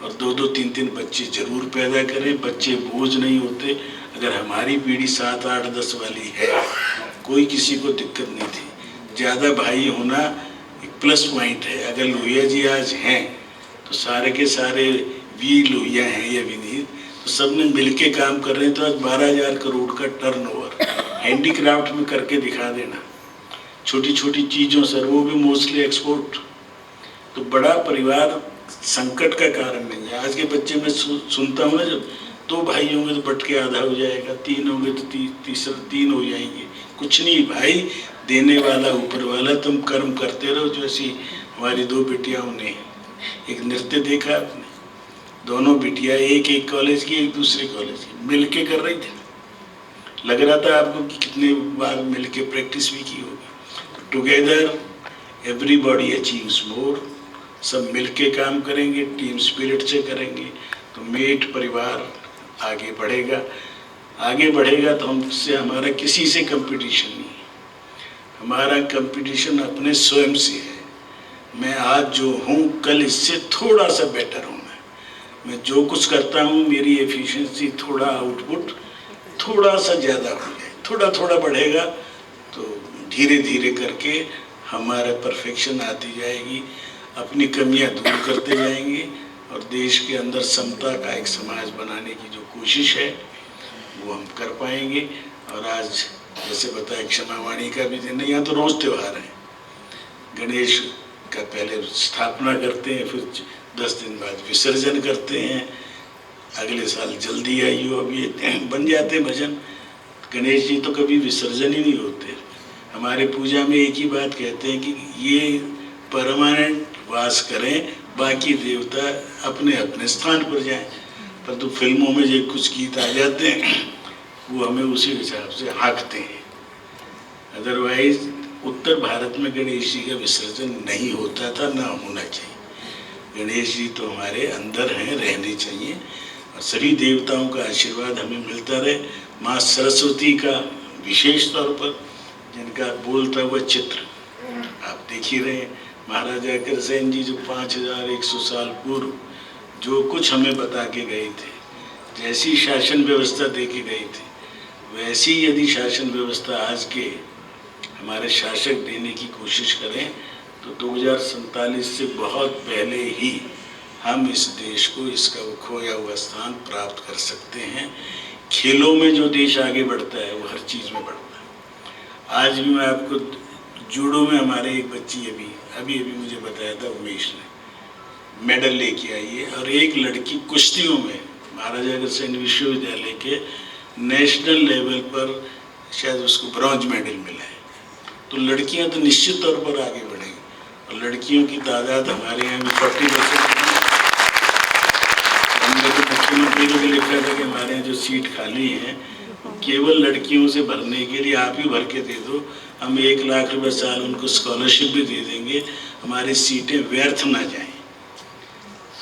और 2-2, 3-3 बच्चे जरूर पैदा करें। बच्चे बोझ नहीं होते। अगर हमारी पीढ़ी 7, 8, 10 वाली है, कोई किसी को दिक्कत नहीं थी। ज़्यादा भाई होना एक प्लस पॉइंट है। अगर लोहिया जी आज हैं तो सारे के सारे वी लोहिया हैं या विनीत, तो सब ने मिल के काम कर रहे हैं। तो आज 12,000 करोड़ का टर्नओवर हैंडीक्राफ्ट में करके दिखा देना, छोटी छोटी चीज़ों सर, वो भी मोस्टली एक्सपोर्ट। तो बड़ा परिवार संकट का कारण नहीं है। आज के बच्चे में सुनता हूँ ना, जब 2 भाई होंगे तो बट के आधा हो जाएगा, 3 होंगे तो तीसरा 3 हो जाएंगे। कुछ नहीं भाई, देने वाला ऊपर वाला, तुम कर्म करते रहो। जो ऐसी हमारी 2 बिटियाओं ने एक नृत्य देखा आपने, दोनों बिटिया एक कॉलेज की, एक दूसरे कॉलेज की, मिल के कर रही थी। लग रहा था आपको कि कितने बार मिल के प्रैक्टिस भी की होगी। टुगेदर एवरीबॉडी अचीव्स मोर। सब मिल के काम करेंगे, टीम स्पिरिट से करेंगे तो मेट परिवार आगे बढ़ेगा। आगे बढ़ेगा तो हमसे, हमारा किसी से कंपटीशन नहीं है। हमारा कंपटीशन अपने स्वयं से है। मैं आज जो हूँ कल इससे थोड़ा सा बेटर हूँ। मैं जो कुछ करता हूँ मेरी एफिशिएंसी, थोड़ा आउटपुट थोड़ा सा ज़्यादा हो जाए, थोड़ा थोड़ा बढ़ेगा तो धीरे धीरे करके हमारा परफेक्शन आती जाएगी। अपनी कमियां दूर करते जाएंगे और देश के अंदर समता का एक समाज बनाने की जो कोशिश है वो हम कर पाएंगे। और आज जैसे बताया क्षमावाणी का भी दिन है, यहाँ तो रोज़ त्यौहार है। गणेश का पहले स्थापना करते हैं, फिर 10 दिन बाद विसर्जन करते हैं। अगले साल जल्दी आइयो, अभी बन जाते हैं भजन। गणेश जी तो कभी विसर्जन ही नहीं होते। हमारे पूजा में एक ही बात कहते हैं कि ये परमानेंट वास करें, बाकी देवता अपने अपने स्थान पर जाएं। परंतु फिल्मों में जो कुछ गीत आ जाते हैं वो हमें उसी हिसाब से हाँकते हैं। अदरवाइज उत्तर भारत में गणेश जी का विसर्जन नहीं होता था, ना होना चाहिए। गणेश जी तो हमारे अंदर हैं, रहने चाहिए और सभी देवताओं का आशीर्वाद हमें मिलता रहे। माँ सरस्वती का विशेष तौर पर जिनका बोलता हुआ चित्र आप देख ही रहे हैं। महाराजा अग्रसेन जी जो 5100 साल पूर्व जो कुछ हमें बता के गए थे, जैसी शासन व्यवस्था दे के गए थे, वैसी यदि शासन व्यवस्था आज के हमारे शासक देने की कोशिश करें तो 2047 से बहुत पहले ही हम इस देश को इसका खोया हुआ स्थान प्राप्त कर सकते हैं। खेलों में जो देश आगे बढ़ता है वो हर चीज़ में बढ़ता है। आज भी मैं आपको जूडो में हमारे एक बच्ची अभी मुझे बताया था, उमेश ने मेडल लेके आई है। और एक लड़की कुश्तियों में महाराजा अग्रसेन विश्वविद्यालय के नेशनल लेवल पर शायद उसको ब्रॉन्ज मेडल मिला है। तो लड़कियां तो निश्चित तौर पर आगे बढ़ेंगी और लड़कियों की तादाद हमारे यहाँ भी 40%। हमने तो मुख्यमंत्री को भी लिखा था कि हमारे यहाँ जो सीट खाली हैं केवल लड़कियों से भरने के लिए आप ही भर के दे दो, हम 1 लाख रुपये साल उनको स्कॉलरशिप भी दे देंगे, हमारी सीटें व्यर्थ ना जाएं।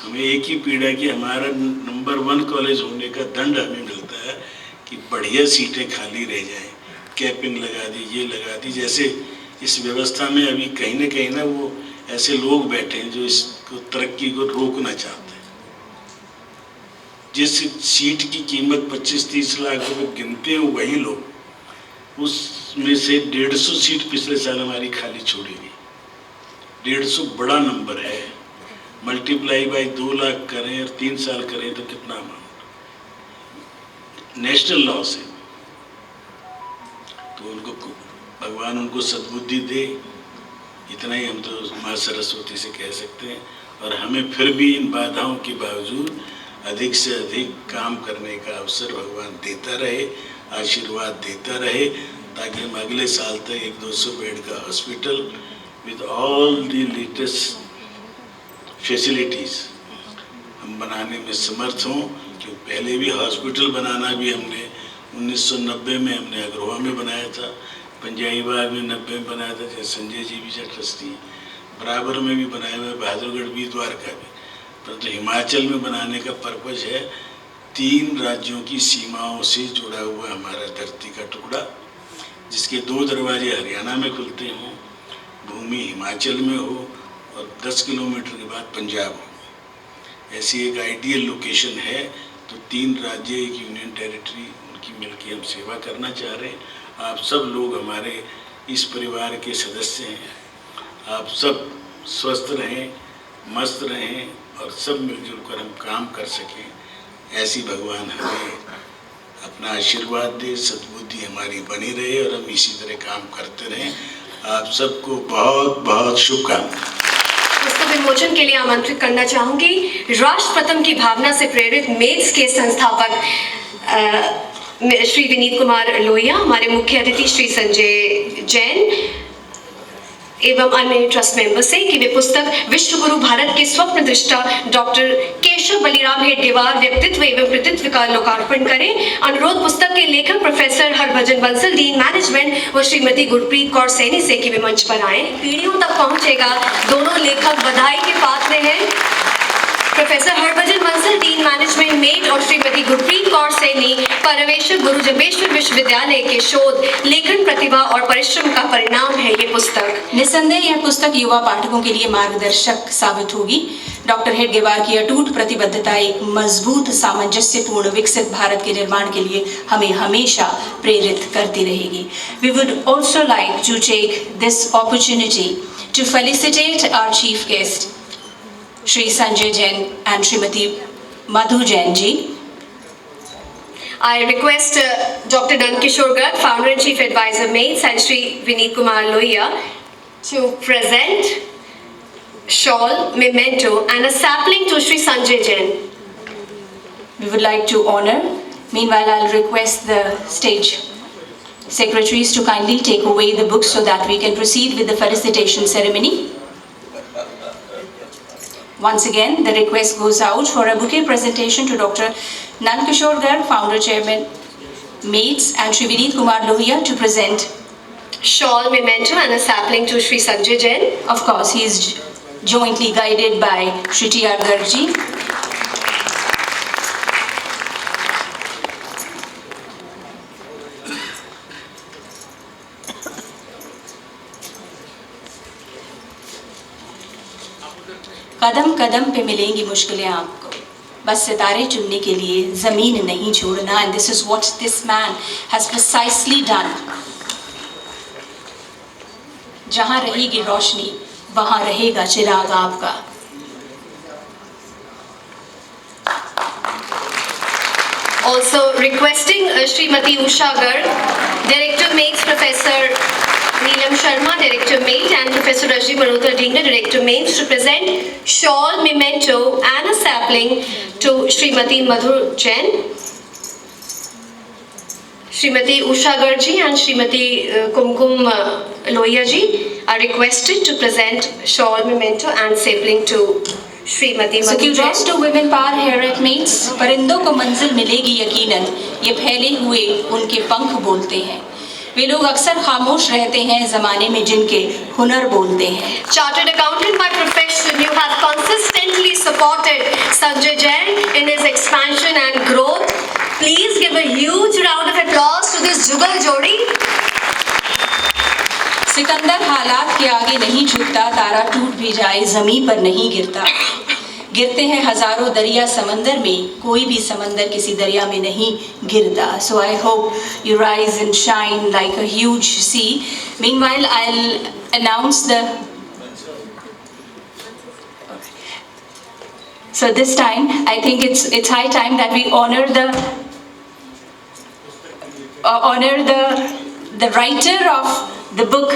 हमें एक ही पीड़ा कि हमारा नंबर 1 कॉलेज होने का दंड हमें मिलता है कि बढ़िया सीटें खाली रह जाएं, कैपिंग लगा दी, ये लगा दी। जैसे इस व्यवस्था में अभी कहीं ना वो ऐसे लोग बैठे हैं जो इसको तरक्की को रोकना चाहते हैं। जिस सीट की कीमत 25-30 लाख रुपए गिनते हैं वही लोग, उसमें से 150 सीट पिछले साल हमारी खाली छोड़ी गई। 150 बड़ा नंबर है, मल्टीप्लाई बाई 2 लाख करें और 3 साल करें तो कितना अमाउंट, नेशनल लॉस है। तो उनको भगवान उनको सद्बुद्धि दे, इतना ही हम तो माँ सरस्वती से कह सकते हैं। और हमें फिर भी इन बाधाओं के बावजूद अधिक से अधिक काम करने का अवसर भगवान देता रहे, आशीर्वाद देता रहे, ताकि हम अगले साल तक एक 200 बेड का hospital with all the latest facilities हम बनाने में समर्थ हों। क्योंकि पहले भी हॉस्पिटल बनाना भी हमने 1990 में हमने अग्रवा में बनाया था, पंजाबी बाग में 90 में बनाया था, जैसे संजय जी भी ट्रस्टी, बराबर में भी बनाया हुआ है, बहादुरगढ़ भी, द्वारका भी। परंतु हिमाचल में बनाने का पर्पज है 3 राज्यों की सीमाओं से जुड़ा हुआ हमारा धरती का टुकड़ा, जिसके 2 दरवाजे हरियाणा में खुलते हों, भूमि हिमाचल में हो और 10 किलोमीटर के बाद पंजाब हो। ऐसी एक आइडियल लोकेशन है। तो 3 राज्य, एक यूनियन टेरिटरी, उनकी मिलकर हम सेवा करना चाह रहे हैं। आप सब लोग हमारे इस परिवार के सदस्य हैं। आप सब स्वस्थ रहें, मस्त रहें और सब मिलजुल कर हम काम कर सकें, ऐसी भगवान हमें अपना आशीर्वाद दे, सद्बुद्धि हमारी बनी रहे और हम इसी तरह काम करते रहें। आप सबको बहुत बहुत शुभकामनाएं। पुस्तक विमोचन के लिए आमंत्रित करना चाहूंगी राष्ट्र प्रथम की भावना से प्रेरित मेड्स के संस्थापक श्री विनीत कुमार लोहिया, हमारे मुख्य अतिथि श्री संजय जैन एवं अन्य ट्रस्ट मेंबर से कि वे पुस्तक विश्व गुरु भारत के स्वप्न दृष्टा डॉक्टर केशव बलिराम हेडगेवार व्यक्तित्व एवं कृतित्व का लोकार्पण करें। अनुरोध पुस्तक के लेखक professor Harbhajan Bansal, dean management, व श्रीमती गुरप्रीत कौर सैनी से कि वे मंच पर आए। पीढ़ियों तक पहुंचेगा, दोनों लेखक बधाई के पात्र हैं। Professor Harbhajan Bansal, dean management, made, और श्रीमती गुरप्रीत कौर सैनी, पर्यवेक्षक गुरु जम्बेश्वर विश्वविद्यालय के शोध, लेखन प्रतिभा और परिश्रम का परिणाम है ये पुस्तक। निस्संदेह यह पुस्तक युवा पाठकों के लिए मार्गदर्शक साबित होगी। डॉक्टर हेडगेवार की अटूट प्रतिबद्धता एक मजबूत, सामंजस्यपूर्ण, विकसित भारत के निर्माण के लिए हमें हमेशा प्रेरित करती रहेगी। We would also like to take this opportunity to felicitate our chief guest, Shri Sanjay Jain and Srimati Madhu Jain ji. I request Dr. Nankishore Garg, Founder and Chief Advisor, Mates, and Shri Vineet Kumar Lohia to present shawl, memento, and a sapling to Sri Sanjay Jain. We would like to honor. Meanwhile, I'll request the stage secretaries to kindly take away the books so that we can proceed with the felicitation ceremony. Once again, the request goes out for a bouquet presentation to Dr. Nandkishore Garg, Founder Chairman, MATES, and Shri Vineet Kumar Lohia to present Shawl, memento, and a sapling to Sri Sanjay Jain. Of course, he is jointly guided by Shri T.R. Garg ji. कदम कदम पे मिलेंगी मुश्किलें आपको, बस सितारे चुनने के लिए ज़मीन नहीं छोड़ना. And this is what this man has precisely done. जहाँ रहेगी रोशनी, वहाँ रहेगा चिराग आपका. Also requesting Srimati Usha Garg, Director Mates, Professor Neelam Sharma, Director Mate, and Professor Rajni Malhotra Dingla, Director Mates, to present shawl, memento, and a sapling to Srimati Madhur Jain. Srimati Usha Garg ji and Srimati Kumkum Lohia ji are requested to present shawl, memento, and sapling to Srimati So Madhur Jain. kudos to women power here at Mates. परिंदों को मंजिल मिलेगी यकीनन, ये फैले हुए उनके पंख बोलते हैं. वे लोग अक्सर खामोश रहते हैं ज़माने में जिनके हुनर बोलते हैं. Chartered accountant by profession, you have consistently supported Sanjay Jain in his expansion and growth. Please give a huge round of applause to this जुगल जोड़ी. सिकंदर हालात के आगे नहीं झुकता, तारा टूट भी जाए ज़मीं पर नहीं गिरता. गिरते हैं हजारों दरिया समंदर में, कोई भी समंदर किसी दरिया में नहीं गिरता. So I hope you rise and shine like a huge sea. Meanwhile, I'll announce the. So this time, I think it's high time that we honor the writer of the book,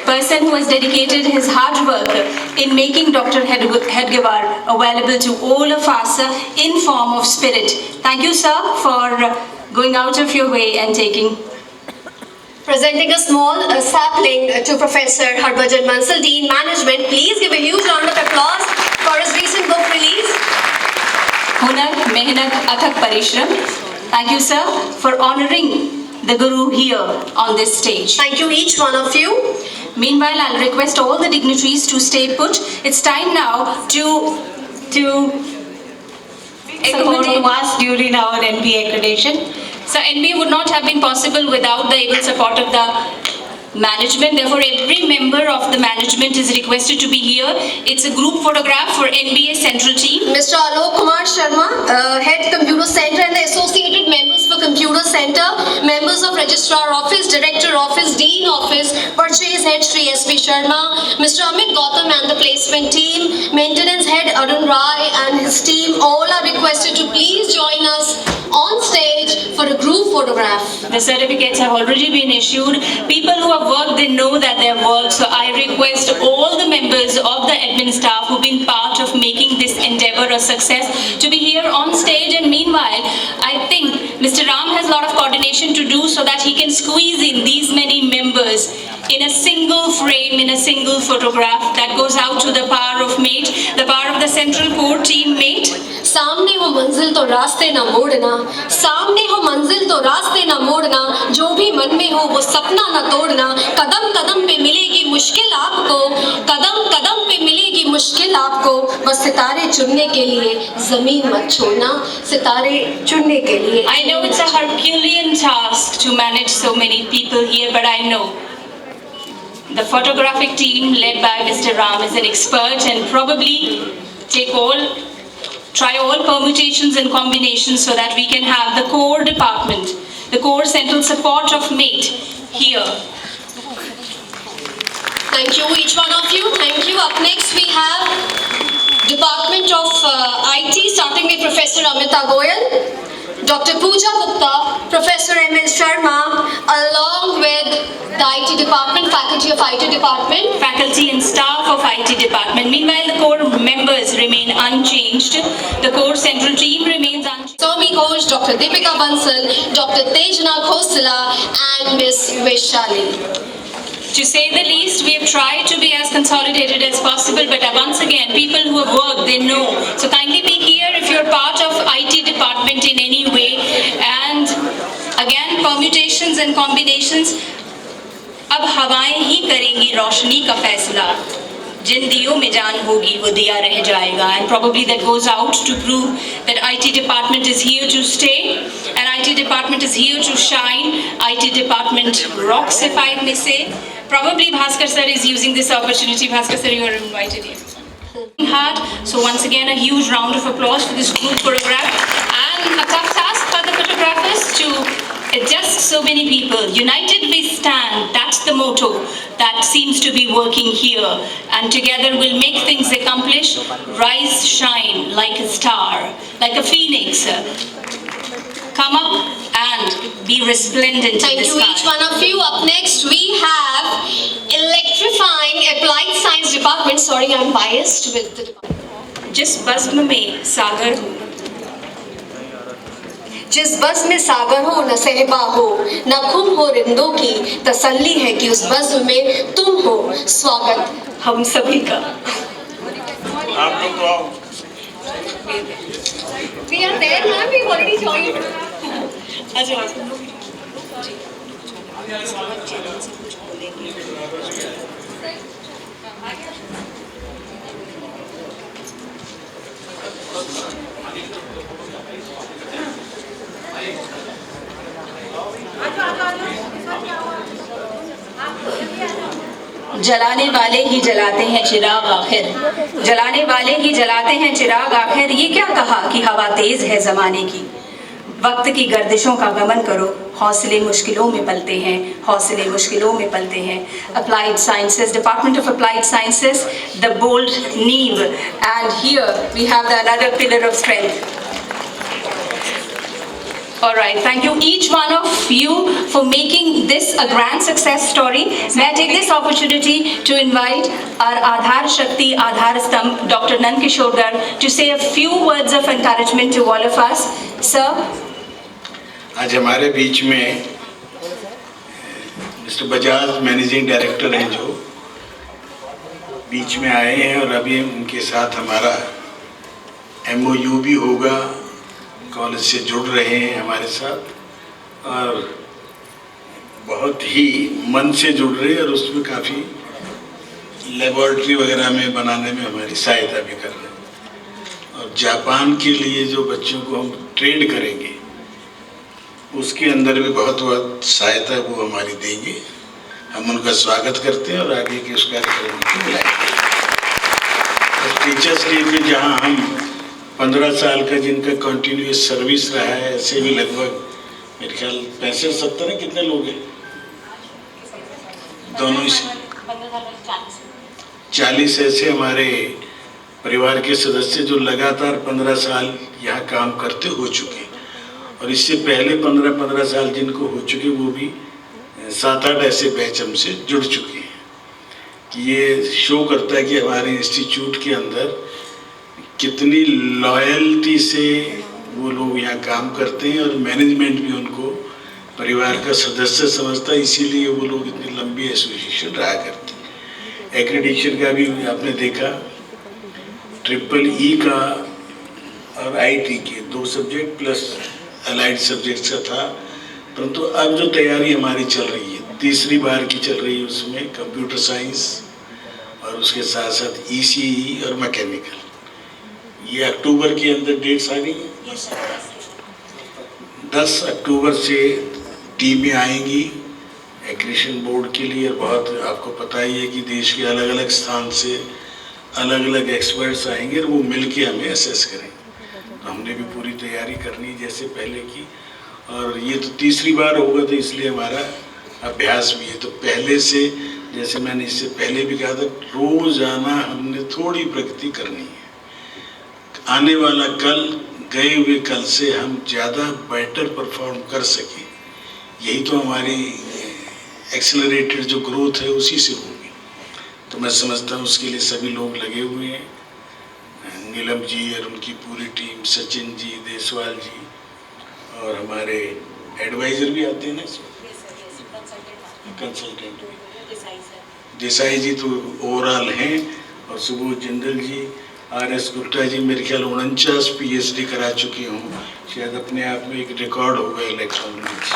person who has dedicated his hard work in making Dr. Hedgewar available to all of us in form of spirit. Thank you, sir, for going out of your way and taking. Presenting a small sapling to Professor Harbhajan Mansal, Dean Management. Please give a huge round of applause for his recent book release. Hunar, Mehnat, Athak Parishram. Thank you, sir, for honoring the Guru here on this stage. Thank you, each one of you. Meanwhile, I'll request all the dignitaries to stay put. It's time now to accommodate us during our NBA accreditation. So NBA would not have been possible without the able support of the management. Therefore, every member of the management is requested to be here. It's a group photograph for NBA Central Team. Mr. Alok Kumar Sharma, Head Computer Center, and the associated members for Computer Center, members of Registrar Office, Director Office, Dean Office, Purchase Head Sri S.P. Sharma, Mr. Amit Gautam and the Placement Team, Maintenance Head Arun Rai and his team, all are requested to please join us on stage for a group photograph. The certificates have already been issued. People who have worked, they know that they have worked. So I request all the members of the admin staff who've been part of making this endeavor a success to be here on stage. And meanwhile, I think Mr. Ram has a lot of coordination to do so that he can squeeze in these many members in a single frame, in a single photograph that goes out to the power of Mate, the power of the Central Core Team Mate. सामने हो मंजिल तो रास्ते ना मोड़ना, सामने हो मंजिल तो रास्ते ना मोड़ना, जो भी मन में हो वो सपना ना तोड़ना. कदम कदम पे मिलेगी मुश्किल आपको, कदम कदम पे मिलेगी मुश्किल आपको, बस सितारे चुनने के लिए जमीन मत छोड़ना, सितारे चुनने के लिए. I know it's a Herculean task to manage so many people here, but I know the photographic team led by Mr. Ram is an expert and probably try all permutations and combinations so that we can have the core department, the core central support of Mate here. Thank you, each one of you. Thank you. Up next we have Department of IT, starting with Professor Amita Goyal, Dr. Pooja Gupta, Professor M.S. Sharma, along with the IT department, faculty of IT department, faculty and staff of IT department. Meanwhile, the core members remain unchanged. The core central team remains unchanged. Soumi Ghosh, Dr. Deepika Bansal, Dr. Tejna Khosla, and Ms. Vaishali. To say the least, we have tried to be as consolidated as possible, but once again, people who have worked, they know. So kindly be here if you're part of IT department in any way. And again, permutations and combinations. अब हवाएं ही करेंगी रोशनी का फैसला, जिन दियों में जान होगी वो दिया रह जाएगा. And probably that goes out to prove that IT department is here to stay, and IT department is here to shine. IT department rocks, if I may say. Probably Bhaskar sir is using this opportunity. Bhaskar sir, you are invited here. Hard. So once again, a huge round of applause for this group photograph, and a tough task for the photographers to adjust so many people. United we stand. That's the motto that seems to be working here, and together we'll make things accomplish. Rise, shine like a star, like a phoenix. Come up and be resplendent. Thank you each one of you. Up next we have electrifying applied science department. Sorry, I'm biased with the department. जिस बज़्म में सागर हो, जिस बज़्म में सागर हो न सहबा हो, न खुम हो रिंदों की, तसल्ली है कि उस बज़्म में तुम हो. स्वागत हम सभी का. आप लोग तो आओ. We are there, ma'am. We've already joined. जलाने वाले ही जलाते हैं चिराग आखिर, जलाने वाले ही जलाते हैं चिराग आखिर. ये क्या कहा कि हवा तेज है जमाने की, वक्त की गर्दिशों का गमन करो, हौसले मुश्किलों में पलते हैं, हौसले मुश्किलों में पलते हैं. Applied Sciences, Department of Applied Sciences, the bold Neve, and here we have the another pillar of strength. All right, thank you each one of you for making this a grand success story. May I take this opportunity to invite our Aadhar Shakti, Aadhar Stambh, Dr. Nand Kishore Gar, to say a few words of encouragement to all of us. Sir. आज हमारे बीच में mister Bajaj managing director हैं जो बीच में आए हैं, और अभी उनके साथ हमारा MOU भी होगा. कॉलेज से जुड़ रहे हैं हमारे साथ, और बहुत ही मन से जुड़ रहे हैं, और उसमें काफ़ी लेबोरेटरी वगैरह में बनाने में हमारी सहायता भी कर रहे हैं. और जापान के लिए जो बच्चों को हम ट्रेन करेंगे उसके अंदर भी बहुत सहायता वो हमारी देंगे. हम उनका स्वागत करते हैं और आगे के उस कार्यक्रम को बुलाएंगे. टीचर्स डे पे जहाँ हम 15 साल का जिनका कंटिन्यूस सर्विस रहा है, ऐसे भी लगभग मेरे ख्याल 65-70 है. कितने लोग हैं दोनों ही से? 40 ऐसे हमारे परिवार के सदस्य जो लगातार 15 साल यहाँ काम करते हो चुके, और इससे पहले 15 साल जिनको हो चुके वो भी 7-8 ऐसे बैच हमसे जुड़ चुके हैं. कि ये शो करता है कि हमारे इंस्टीट्यूट के अंदर कितनी लॉयल्टी से वो लोग यहाँ काम करते हैं, और मैनेजमेंट भी उनको परिवार का सदस्य समझता है, इसीलिए वो लोग इतनी लंबी एसोसिएशन रहा करते हैं. एक्रेडिटेशन का भी आपने देखा, EEE का और IT के 2 सब्जेक्ट प्लस अलाइड सब्जेक्ट्स का था. परंतु अब जो तैयारी हमारी चल रही है, तीसरी बार की चल रही है, उसमें कंप्यूटर साइंस और उसके साथ साथ ECE और मैकेनिकल. ये अक्टूबर के अंदर डेट्स आ गई हैं. 10 अक्टूबर से टीमें आएंगी एक्रेडिटेशन बोर्ड के लिए. और बहुत आपको पता ही है कि देश के अलग अलग स्थान से अलग अलग एक्सपर्ट्स आएंगे और वो मिलके हमें असेस करेंगे. तो हमने भी पूरी तैयारी करनी जैसे पहले की, और ये तो तीसरी बार होगा, तो इसलिए हमारा अभ्यास भी है. तो पहले से, जैसे मैंने इससे पहले भी कहा था, रोजाना हमने थोड़ी प्रगति करनी है. आने वाला कल गए हुए कल से हम ज़्यादा बेटर परफॉर्म कर सकें, यही तो हमारी एक्सेलरेटेड जो ग्रोथ है उसी से होगी। तो मैं समझता हूँ उसके लिए सभी लोग लगे हुए हैं, नीलम जी और उनकी पूरी टीम, सचिन जी, देसवाल जी, और हमारे एडवाइज़र भी आते हैं ना इसमें, कंसल्टेंट देसाई जी तो ओवरऑल हैं, और सुबोध जिंदल जी, RS गुप्ता जी, मेरे ख्याल 49 PhD करा चुकी हूँ, शायद अपने आप में एक रिकॉर्ड होगा इलेक्ट्रॉनिक्स।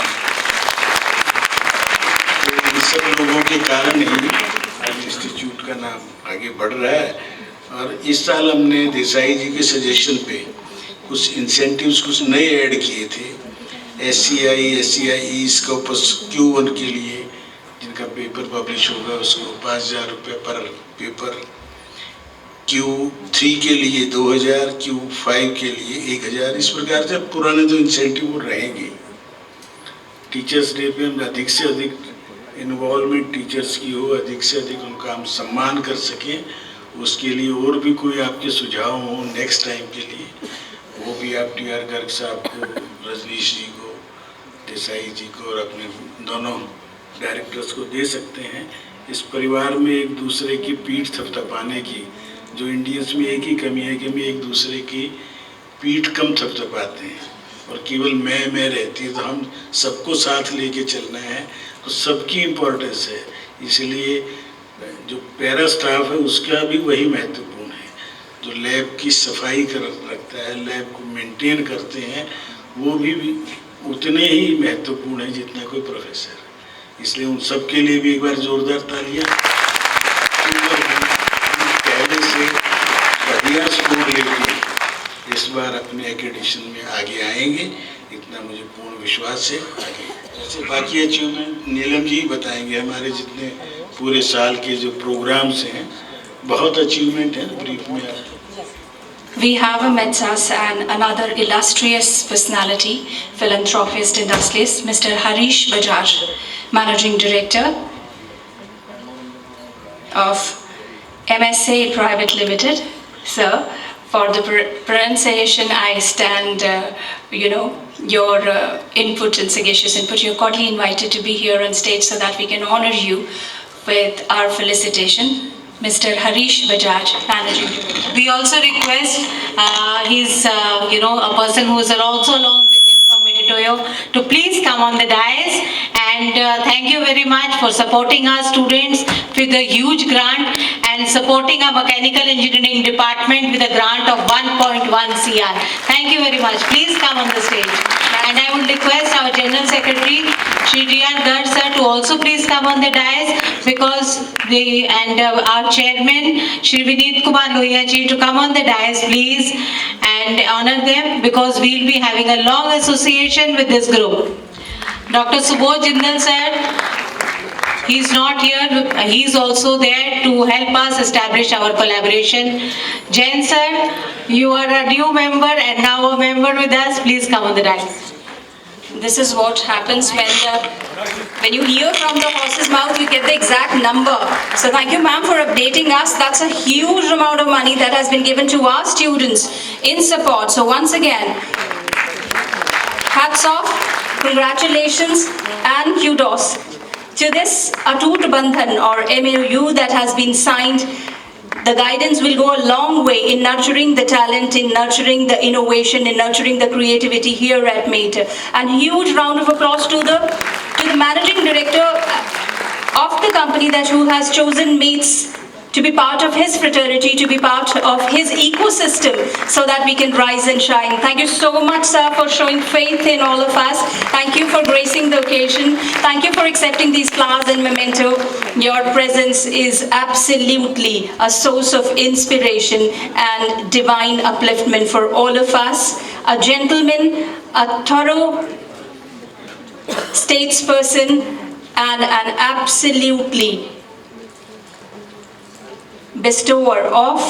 तो इन सब लोगों के कारण ही आज इंस्टीट्यूट का नाम आगे बढ़ रहा है। और इस साल हमने देसाई जी के सजेशन पे कुछ इंसेंटिव्स कुछ नए ऐड किए थे। SCI, SCI स्कोपस Q1 के लिए जिनका पेपर पब्लिश होगा उसको 5,000 रुपये पर पेपर, Q3 के लिए 2,000, Q5 के लिए 1,000। इस प्रकार से पुराने जो इंसेंटिव वो रहेंगे। टीचर्स डे पे हम अधिक से अधिक इन्वॉल्वमेंट टीचर्स की हो, अधिक से अधिक उनका हम सम्मान कर सकें। उसके लिए और भी कोई आपके सुझाव हो नेक्स्ट टाइम के लिए, वो भी आप TR गर्ग साहब को, रजनीश जी को, देसाई जी को और अपने दोनों डायरेक्टर्स को दे सकते हैं। इस परिवार में एक दूसरे की पीठ थपथपाने की, जो इंडियंस में एक ही कमी है कि हम एक दूसरे की पीठ कम थपथपाते हैं और केवल मैं रहती है। तो हम सबको साथ लेके चलना है, तो सबकी इम्पोर्टेंस है। इसलिए जो पैरा स्टाफ है उसका भी वही महत्वपूर्ण है। जो लैब की सफाई कर रखता है, लैब को मेंटेन करते हैं, वो भी उतने ही महत्वपूर्ण है जितना कोई प्रोफेसर है। इसलिए उन सब के लिए भी एक बार जोरदार तालियां। पहले से बढ़िया स्कोर लेके इस बार अपने एक्रेडिशन में आगे आएंगे, इतना मुझे पूर्ण विश्वास है। आगे जैसे बाकी अचीवमेंट नीलम जी बताएंगे। हमारे जितने पूरे साल के जो प्रोग्राम्स हैं, बहुत अचीवमेंट है। ब्रीफ में आप We have amidst us and another illustrious personality, philanthropist, industrialist, Mr. Harish Bajaj, Managing Director of MSA Private Limited. Sir, for the pronunciation, I stand, your input and sagacious input. You're cordially invited to be here on stage so that we can honor you with our felicitation. Mr. Harish Bajaj, Managing Director. We also request, he's a person who is also along with him from Meditoyo, to please come on the dais, and thank you very much for supporting our students with a huge grant and supporting our mechanical engineering department with a grant of 1.1 CR. Thank you very much. Please come on the stage. And I would request our General Secretary, Shri TR Garg sir, to also please come on the dais, because our Chairman, Shri Vineet Kumar Lohia ji, to come on the dais, please, and honor them, because we'll be having a long association with this group. Dr. Subodh Jindal sir, he's not here, he's also there to help us establish our collaboration. Jain sir, you are a new member and now a member with us, please come on the dais. This is what happens when you hear from the horse's mouth, you get the exact number. So thank you, ma'am, for updating us. That's a huge amount of money that has been given to our students in support. So once again, hats off, congratulations and kudos to this Atut Bandhan or MOU that has been signed. The guidance will go a long way in nurturing the talent, in nurturing the innovation, in nurturing the creativity here at MATE. And huge round of applause to the managing director of the company who has chosen MATES to be part of his fraternity, to be part of his ecosystem, so that we can rise and shine. Thank you so much, sir, for showing faith in all of us. Thank you for gracing the occasion. Thank you for accepting these flowers and memento. Your presence is absolutely a source of inspiration and divine upliftment for all of us. A gentleman, a thorough statesperson, and an absolutely bestower of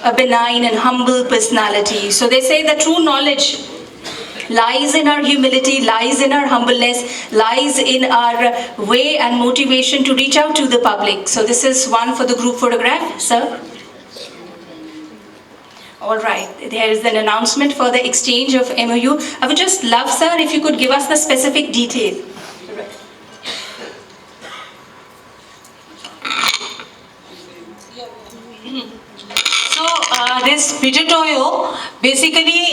a benign and humble personality. So they say that true knowledge lies in our humility, lies in our humbleness, lies in our way and motivation to reach out to the public. So this is one for the group photograph, sir. All right, there is an announcement for the exchange of MOU. I would just love, sir, if you could give us the specific detail. this Pijatoyo, basically,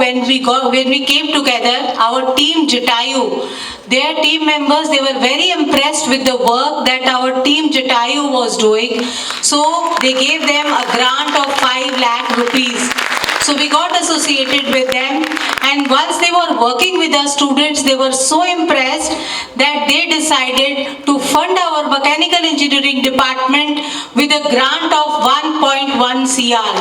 when we came together, our team Jatayu, their team members, they were very impressed with the work that our team Jatayu was doing. So they gave them a grant of 5 lakh rupees. So we got associated with them, and once they were working with our students, they were so impressed that they decided to fund our mechanical engineering department with a grant of 1.1 CR.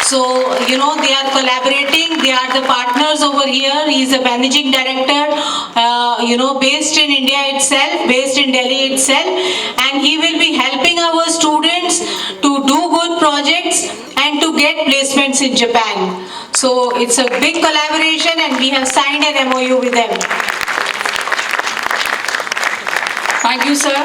So, they are collaborating, they are the partners over here. He is a managing director, based in India itself, based in Delhi itself, and he will be helping our students to do good projects and to get placements in Japan. So it's a big collaboration, and we have signed an MOU with them. Thank you, sir.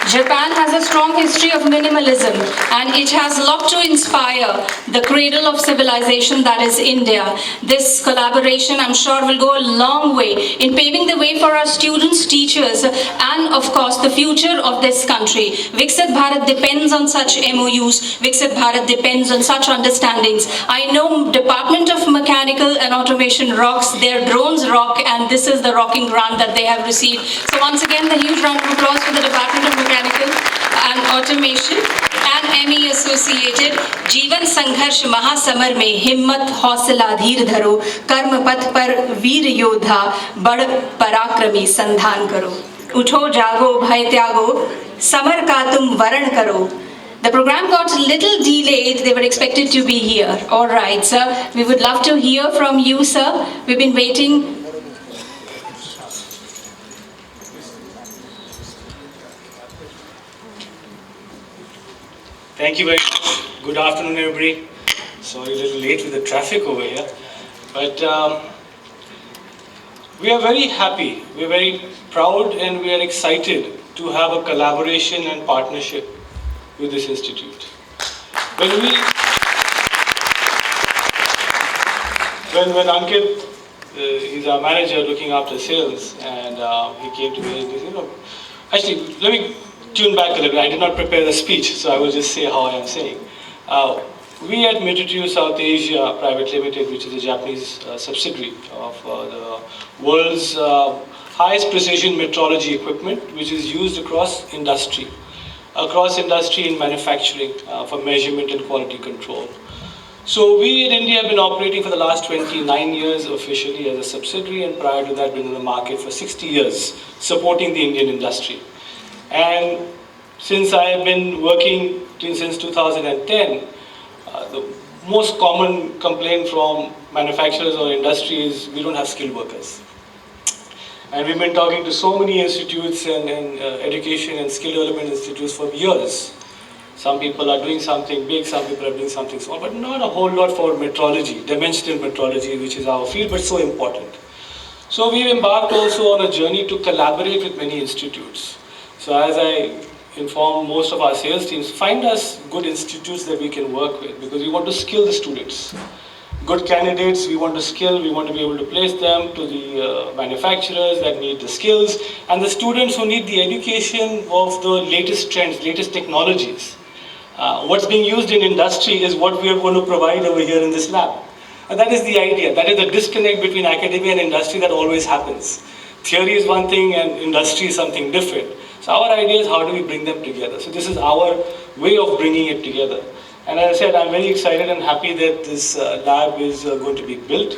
Japan has a strong history of minimalism, and it has a lot to inspire the cradle of civilization that is India. This collaboration, I'm sure, will go a long way in paving the way for our students, teachers, and of course the future of this country. Viksit Bharat depends on such MOUs. Viksit Bharat depends on such understandings. I know Department of Mechanical and Automation rocks, their drones rock, and this is the rocking grant that they have received. So once again, the huge round of applause for the Department of Mechanical and Automation and ME associated. जीवन संघर्ष महासमर में हिम्मत हौसला धीर धरो, कर्म पथ पर वीर योद्धा बड़ पराक्रमी संधान करो, उठो जागो भय त्यागो, समर का तुम वरण करो. The program got a little delayed. They were expected to be here. All right, sir. We would love to hear from you, sir. We've been waiting. Thank you very much. Good afternoon, everybody. Sorry, a little late with the traffic over here. But we are very happy, we are very proud, and we are excited to have a collaboration and partnership with this institute. When Ankit, he's our manager looking after sales, and he came to me and he said, actually, let me tune back a little bit. I did not prepare the speech, so I will just say how I am saying. We at Mitutoyo South Asia Private Limited, which is a Japanese subsidiary of the world's highest precision metrology equipment, which is used across industry in manufacturing for measurement and quality control. So we in India have been operating for the last 29 years officially as a subsidiary, and prior to that been in the market for 60 years supporting the Indian industry. And since I have been working since 2010, the most common complaint from manufacturers or industry is we don't have skilled workers. And we've been talking to so many institutes and education and skill development institutes for years. Some people are doing something big, some people are doing something small, but not a whole lot for metrology, dimensional metrology, which is our field, but so important. So we've embarked also on a journey to collaborate with many institutes. So as I inform most of our sales teams, find us good institutes that we can work with, because we want to skill the students. Good candidates, we want to skill, we want to be able to place them to the manufacturers that need the skills, and the students who need the education of the latest trends, latest technologies. What's being used in industry is what we are going to provide over here in this lab. And that is the idea, that is the disconnect between academia and industry that always happens. Theory is one thing and industry is something different. So our idea is how do we bring them together. So this is our way of bringing it together. And as I said, I'm very excited and happy that this lab is going to be built.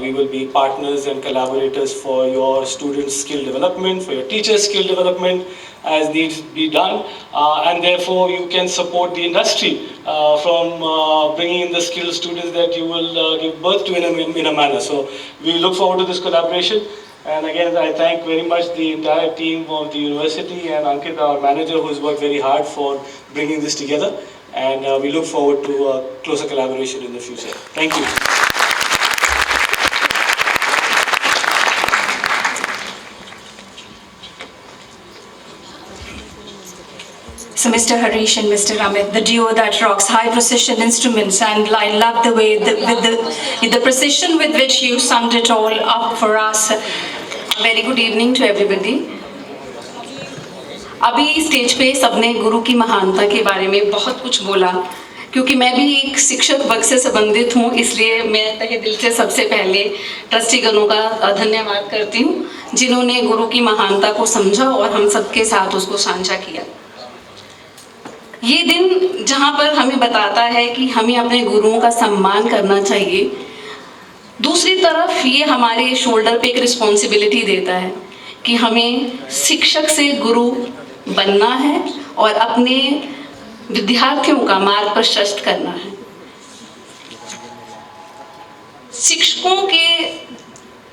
We will be partners and collaborators for your students' skill development, for your teachers' skill development as needs be done. And therefore you can support the industry from bringing in the skilled students that you will give birth to in a manner. So we look forward to this collaboration. And again, I thank very much the entire team of the university and Ankit, our manager, who has worked very hard for bringing this together. And we look forward to closer collaboration in the future. Thank you. So Mr. Harish and Mr. Amit, the duo that rocks, high precision instruments, and I love the way, the precision with which you summed it all up for us. Very good evening to everybody. अभी stage पे सबने गुरु की महानता के बारे में बहुत कुछ बोला, क्योंकि मैं भी एक शिक्षक वर्ग से संबंधित हूँ, इसलिए मैं तहे दिल से सबसे पहले ट्रस्टीगणों का धन्यवाद करती हूँ जिन्होंने गुरु की महानता को समझा और हम सबके साथ उसको साझा किया। ये दिन जहाँ पर हमें बताता है कि हमें अपने गुरुओं का सम्मान करना चाहिए, दूसरी तरफ ये हमारे शोल्डर पे एक रिस्पॉन्सिबिलिटी देता है कि हमें शिक्षक से गुरु बनना है और अपने विद्यार्थियों का मार्ग प्रशस्त करना है। शिक्षकों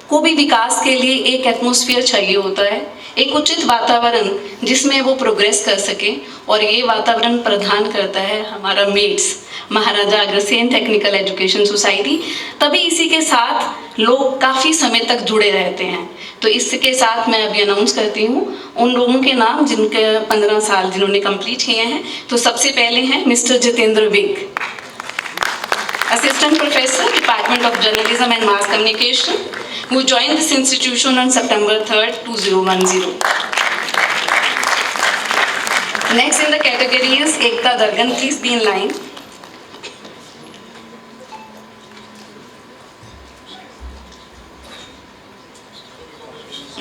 को भी विकास के लिए एक एटमॉस्फेयर चाहिए होता है, एक उचित वातावरण जिसमें वो प्रोग्रेस कर सके, और ये वातावरण प्रदान करता है हमारा मेट्स महाराजा अग्रसेन टेक्निकल एजुकेशन सोसाइटी। तभी इसी के साथ लोग काफ़ी समय तक जुड़े रहते हैं। तो इसके साथ मैं अभी अनाउंस करती हूँ उन लोगों के नाम जिनके 15 साल जिन्होंने कंप्लीट किए हैं। तो सबसे पहले हैं mister Jitendra Vig, assistant professor department of journalism and mass communication, who joined this institution on September 3rd, 2010. Next in the category is Ekta Dargan. Please be in line.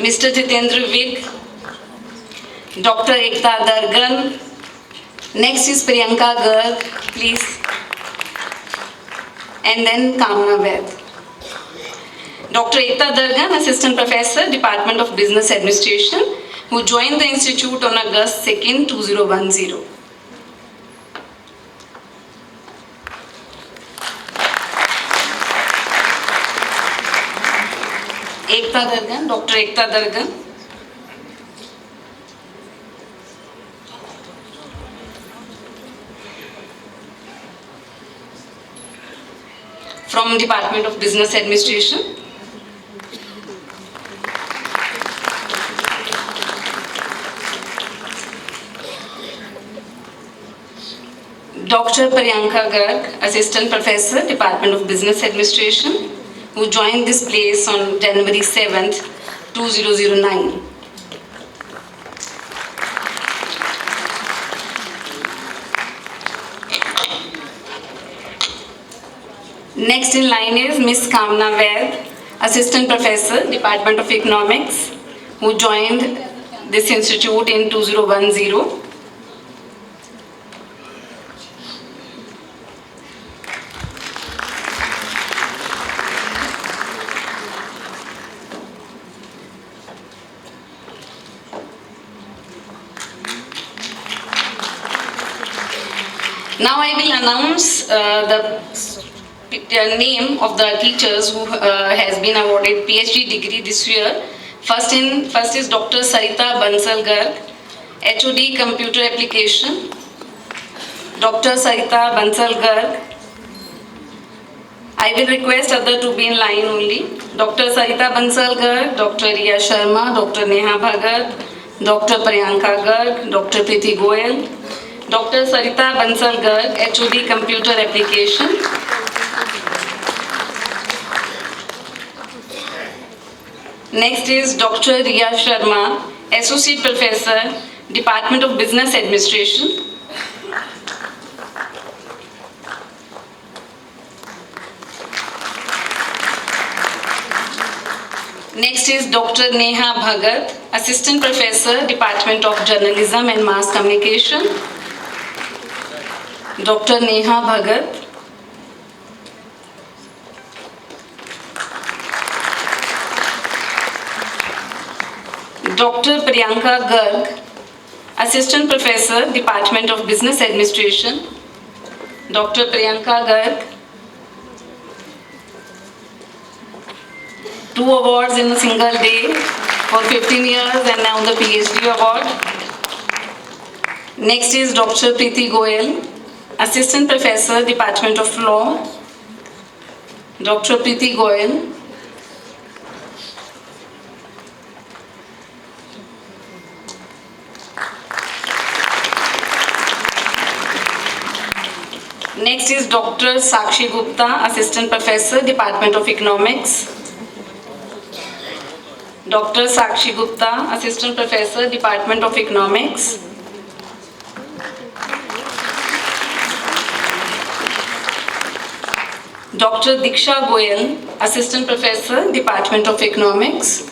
Mr. Jitendra Vig, Dr. Ekta Dargan. Next is Priyanka Garg, please. And then Kamna Vaid. Dr. Ekta Dargan, Assistant Professor, Department of Business Administration, who joined the institute on August 2nd, 2010. Ekta Dargan, Dr. Ekta Dargan. From Department of Business Administration. Dr. Priyanka Garg, Assistant Professor, Department of Business Administration, who joined this place on January 7th, 2009. Next in line is Ms. Kamna Vaid, Assistant Professor, Department of Economics, who joined this institute in 2010. Now I will announce the name of the teachers who has been awarded PhD degree this year. First is Dr. Sarita Bansal Garg, HOD Computer Application. Dr. Sarita Bansal Garg. I will request other to be in line only. Dr. Sarita Bansal Garg, Dr. Riya Sharma, Dr. Neha Bhagat, Dr. Priyanka Garg, Dr. Priti Goyal. Dr. Sarita Bansal Garg, HOD Computer Application. Next is Dr. Riya Sharma, Associate Professor, Department of Business Administration. Next is Dr. Neha Bhagat, Assistant Professor, Department of Journalism and Mass Communication. Dr. Neha Bhagat. Dr. Priyanka Garg, Assistant Professor, Department of Business Administration. Dr. Priyanka Garg. 2 awards in a single day for 15 years and now the PhD award. Next is Dr. Priti Goyal, Assistant Professor, Department of Law. Dr. Priti Goyal. Next is Dr. Sakshi Gupta, Assistant Professor, Department of Economics. Dr. Sakshi Gupta, Assistant Professor, Department of Economics. Dr. Diksha Goyal, Assistant Professor, Department of Economics.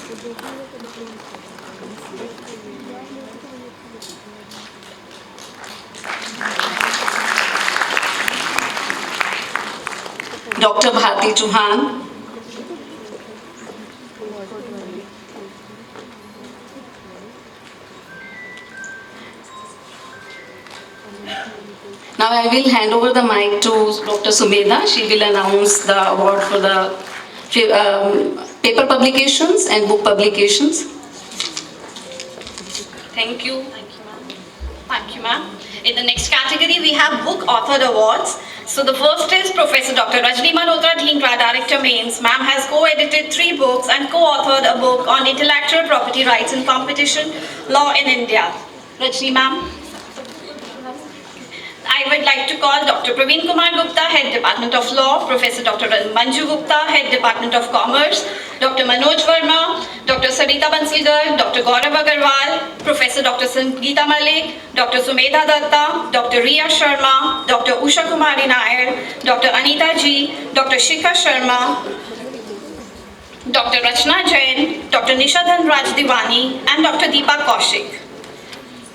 Dr. Bharti Chauhan. Now I will hand over the mic to Dr. Sumedha. She will announce the award for the paper publications and book publications. Thank you. Thank you, ma'am. In the next category, we have Book Authored Awards. So the first is Professor Dr. Rajni Malhotra Dhingra, Director Mains. Ma'am has co-edited 3 books and co-authored a book on intellectual property rights in competition law in India. Rajni, ma'am. I would like to call Dr. Praveen Kumar Gupta, Head Department of Law, Professor Dr. Manju Gupta, Head Department of Commerce, Dr. Manoj Verma, Dr. Sarita Bansilgar, Dr. Gaurav Agarwal, Professor Dr. Sangeeta Malik, Dr. Sumedha Datta, Dr. Riya Sharma, Dr. Usha Kumari Nair, Dr. Anita Ji, Dr. Shikha Sharma, Dr. Rachna Jain, Dr. Nisha Dhanraj Diwani, and Dr. Deepa Kaushik.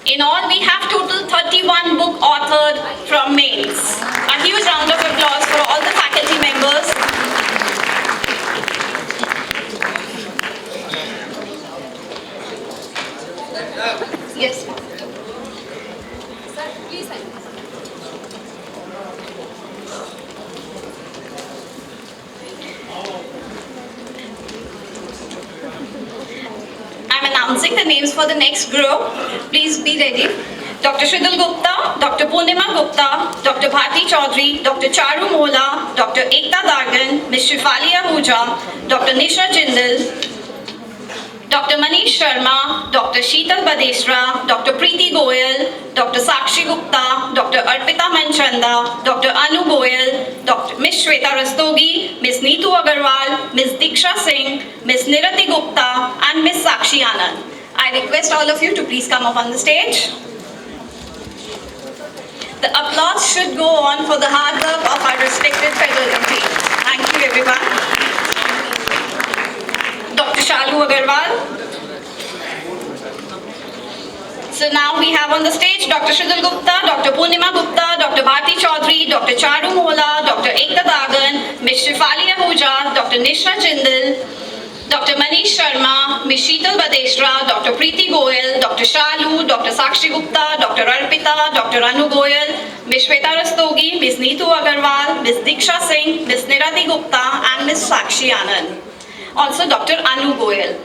In all, we have total 31 book authored from Mains. A huge round of applause for all the faculty members. Yes. Sir, please. I'm announcing the names for the next group. Please be ready. Dr. Shridul Gupta, Dr. Purnima Gupta, Dr. Bharti Chaudhary, Dr. Charu Mola, Dr. Ekta Dargan, Ms. Shifali Ahuja, Dr. Nisha Jindal, Dr. Manish Sharma, Dr. Sheetal Badesra, Dr. Preeti Goyal, Dr. Sakshi Gupta, Dr. Arpita Manchanda, Dr. Anu Goyal, Dr. Ms. Shweta Rastogi, Ms. Neetu Agarwal, Ms. Diksha Singh, Ms. Nirati Gupta, and Ms. Sakshi Anand. I request all of you to please come up on the stage. The applause should go on for the hard work of our respected federal team. Thank you, everyone. Dr. Shalu Agarwal. So now we have on the stage Dr. Shridul Gupta, Dr. Purnima Gupta, Dr. Bharti Chaudhary, Dr. Charu Mola, Dr. Ekta Dagan, Ms. Shifali Ahuja, Dr. Nisha Jindal, Dr. Manish Sharma, Ms. Sheetal Badesra, Dr. Preeti Goyal, Dr. Shalu, Dr. Sakshi Gupta, Dr. Arpita, Dr. Anu Goyal, Ms. Shweta Rastogi, Ms. Neetu Agarwal, Ms. Diksha Singh, Ms. Nirati Gupta, and Ms. Sakshi Anand. Also Dr. Anu Goyal.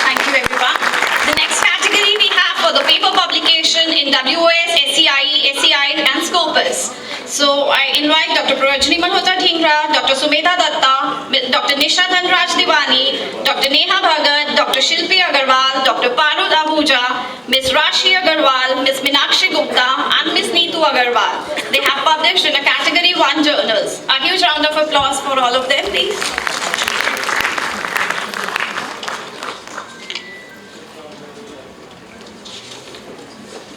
Thank you, everyone. The next category we have for the paper publication in WOS, SCIE, SCI, and Scopus. So I invite Dr. Rajni Malhotra Dhingra, Dr. Sumedha Datta, Dr. Nisha Dhanraj Diwani, Dr. Neha Bhagat, Dr. Shilpi Agarwal, Dr. Parul Ahuja, Ms. Rashi Agarwal, Ms. Minakshi Gupta, and Ms. Neetu Agarwal. They have published in a Category 1 journals. A huge round of applause for all of them, please.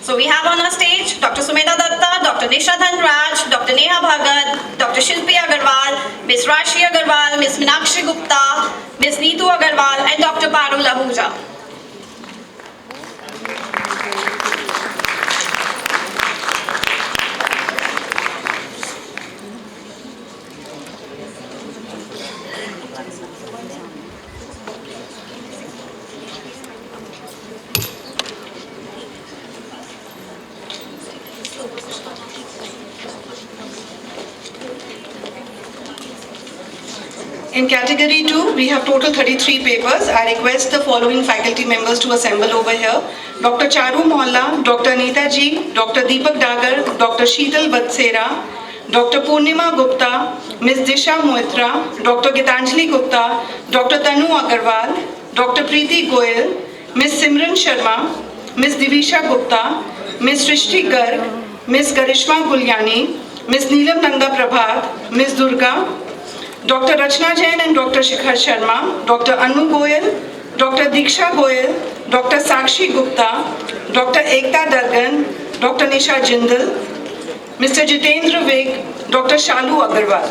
So we have on our stage Dr. Sumedha Datta, Dr. Nisha Dhanraj, Dr. Neha Bhagat, Dr. Shilpi Agarwal, Ms. Rashi Agarwal, Ms. Minakshi Gupta, Ms. Neetu Agarwal, and Dr. Parul Ahuja. In category 2, we have total 33 papers. I request the following faculty members to assemble over here. Dr. Charu Mohalla, Dr. Anita Ji, Dr. Deepak Dagar, Dr. Sheetal Batsera, Dr. Purnima Gupta, Ms. Disha Moitra, Dr. Gitanjali Gupta, Dr. Tanu Agarwal, Dr. Preeti Goyal, Ms. Simran Sharma, Ms. Divisha Gupta, Ms. Srishti Garg, Ms. Karishma Gulyani, Ms. Neelam Nanda Prabhat, Ms. Durga, Dr. Rachna Jain and Dr. Shikhar Sharma, Dr. Anu Goyal, Dr. Diksha Goyal, Dr. Sakshi Gupta, Dr. Ekta Dargan, Dr. Nisha Jindal, Mr. Jitendra Vig, Dr. Shalu Agarwal.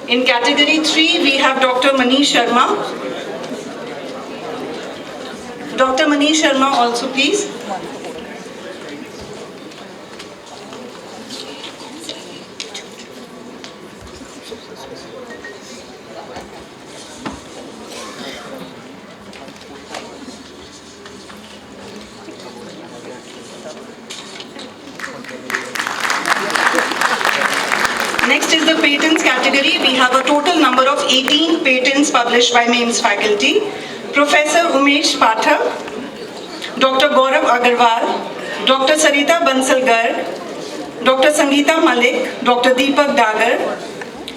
In category 3, we have Dr. Manish Sharma. Dr. Manish Sharma also, please. Next is the patents category. We have a total number of 18 patents published by MEMS faculty. Professor Umesh Pathak, Dr. Gaurav Agarwal, Dr. Sarita Bansal Garg, Dr. Sangeeta Malik, Dr. Deepak Dagar,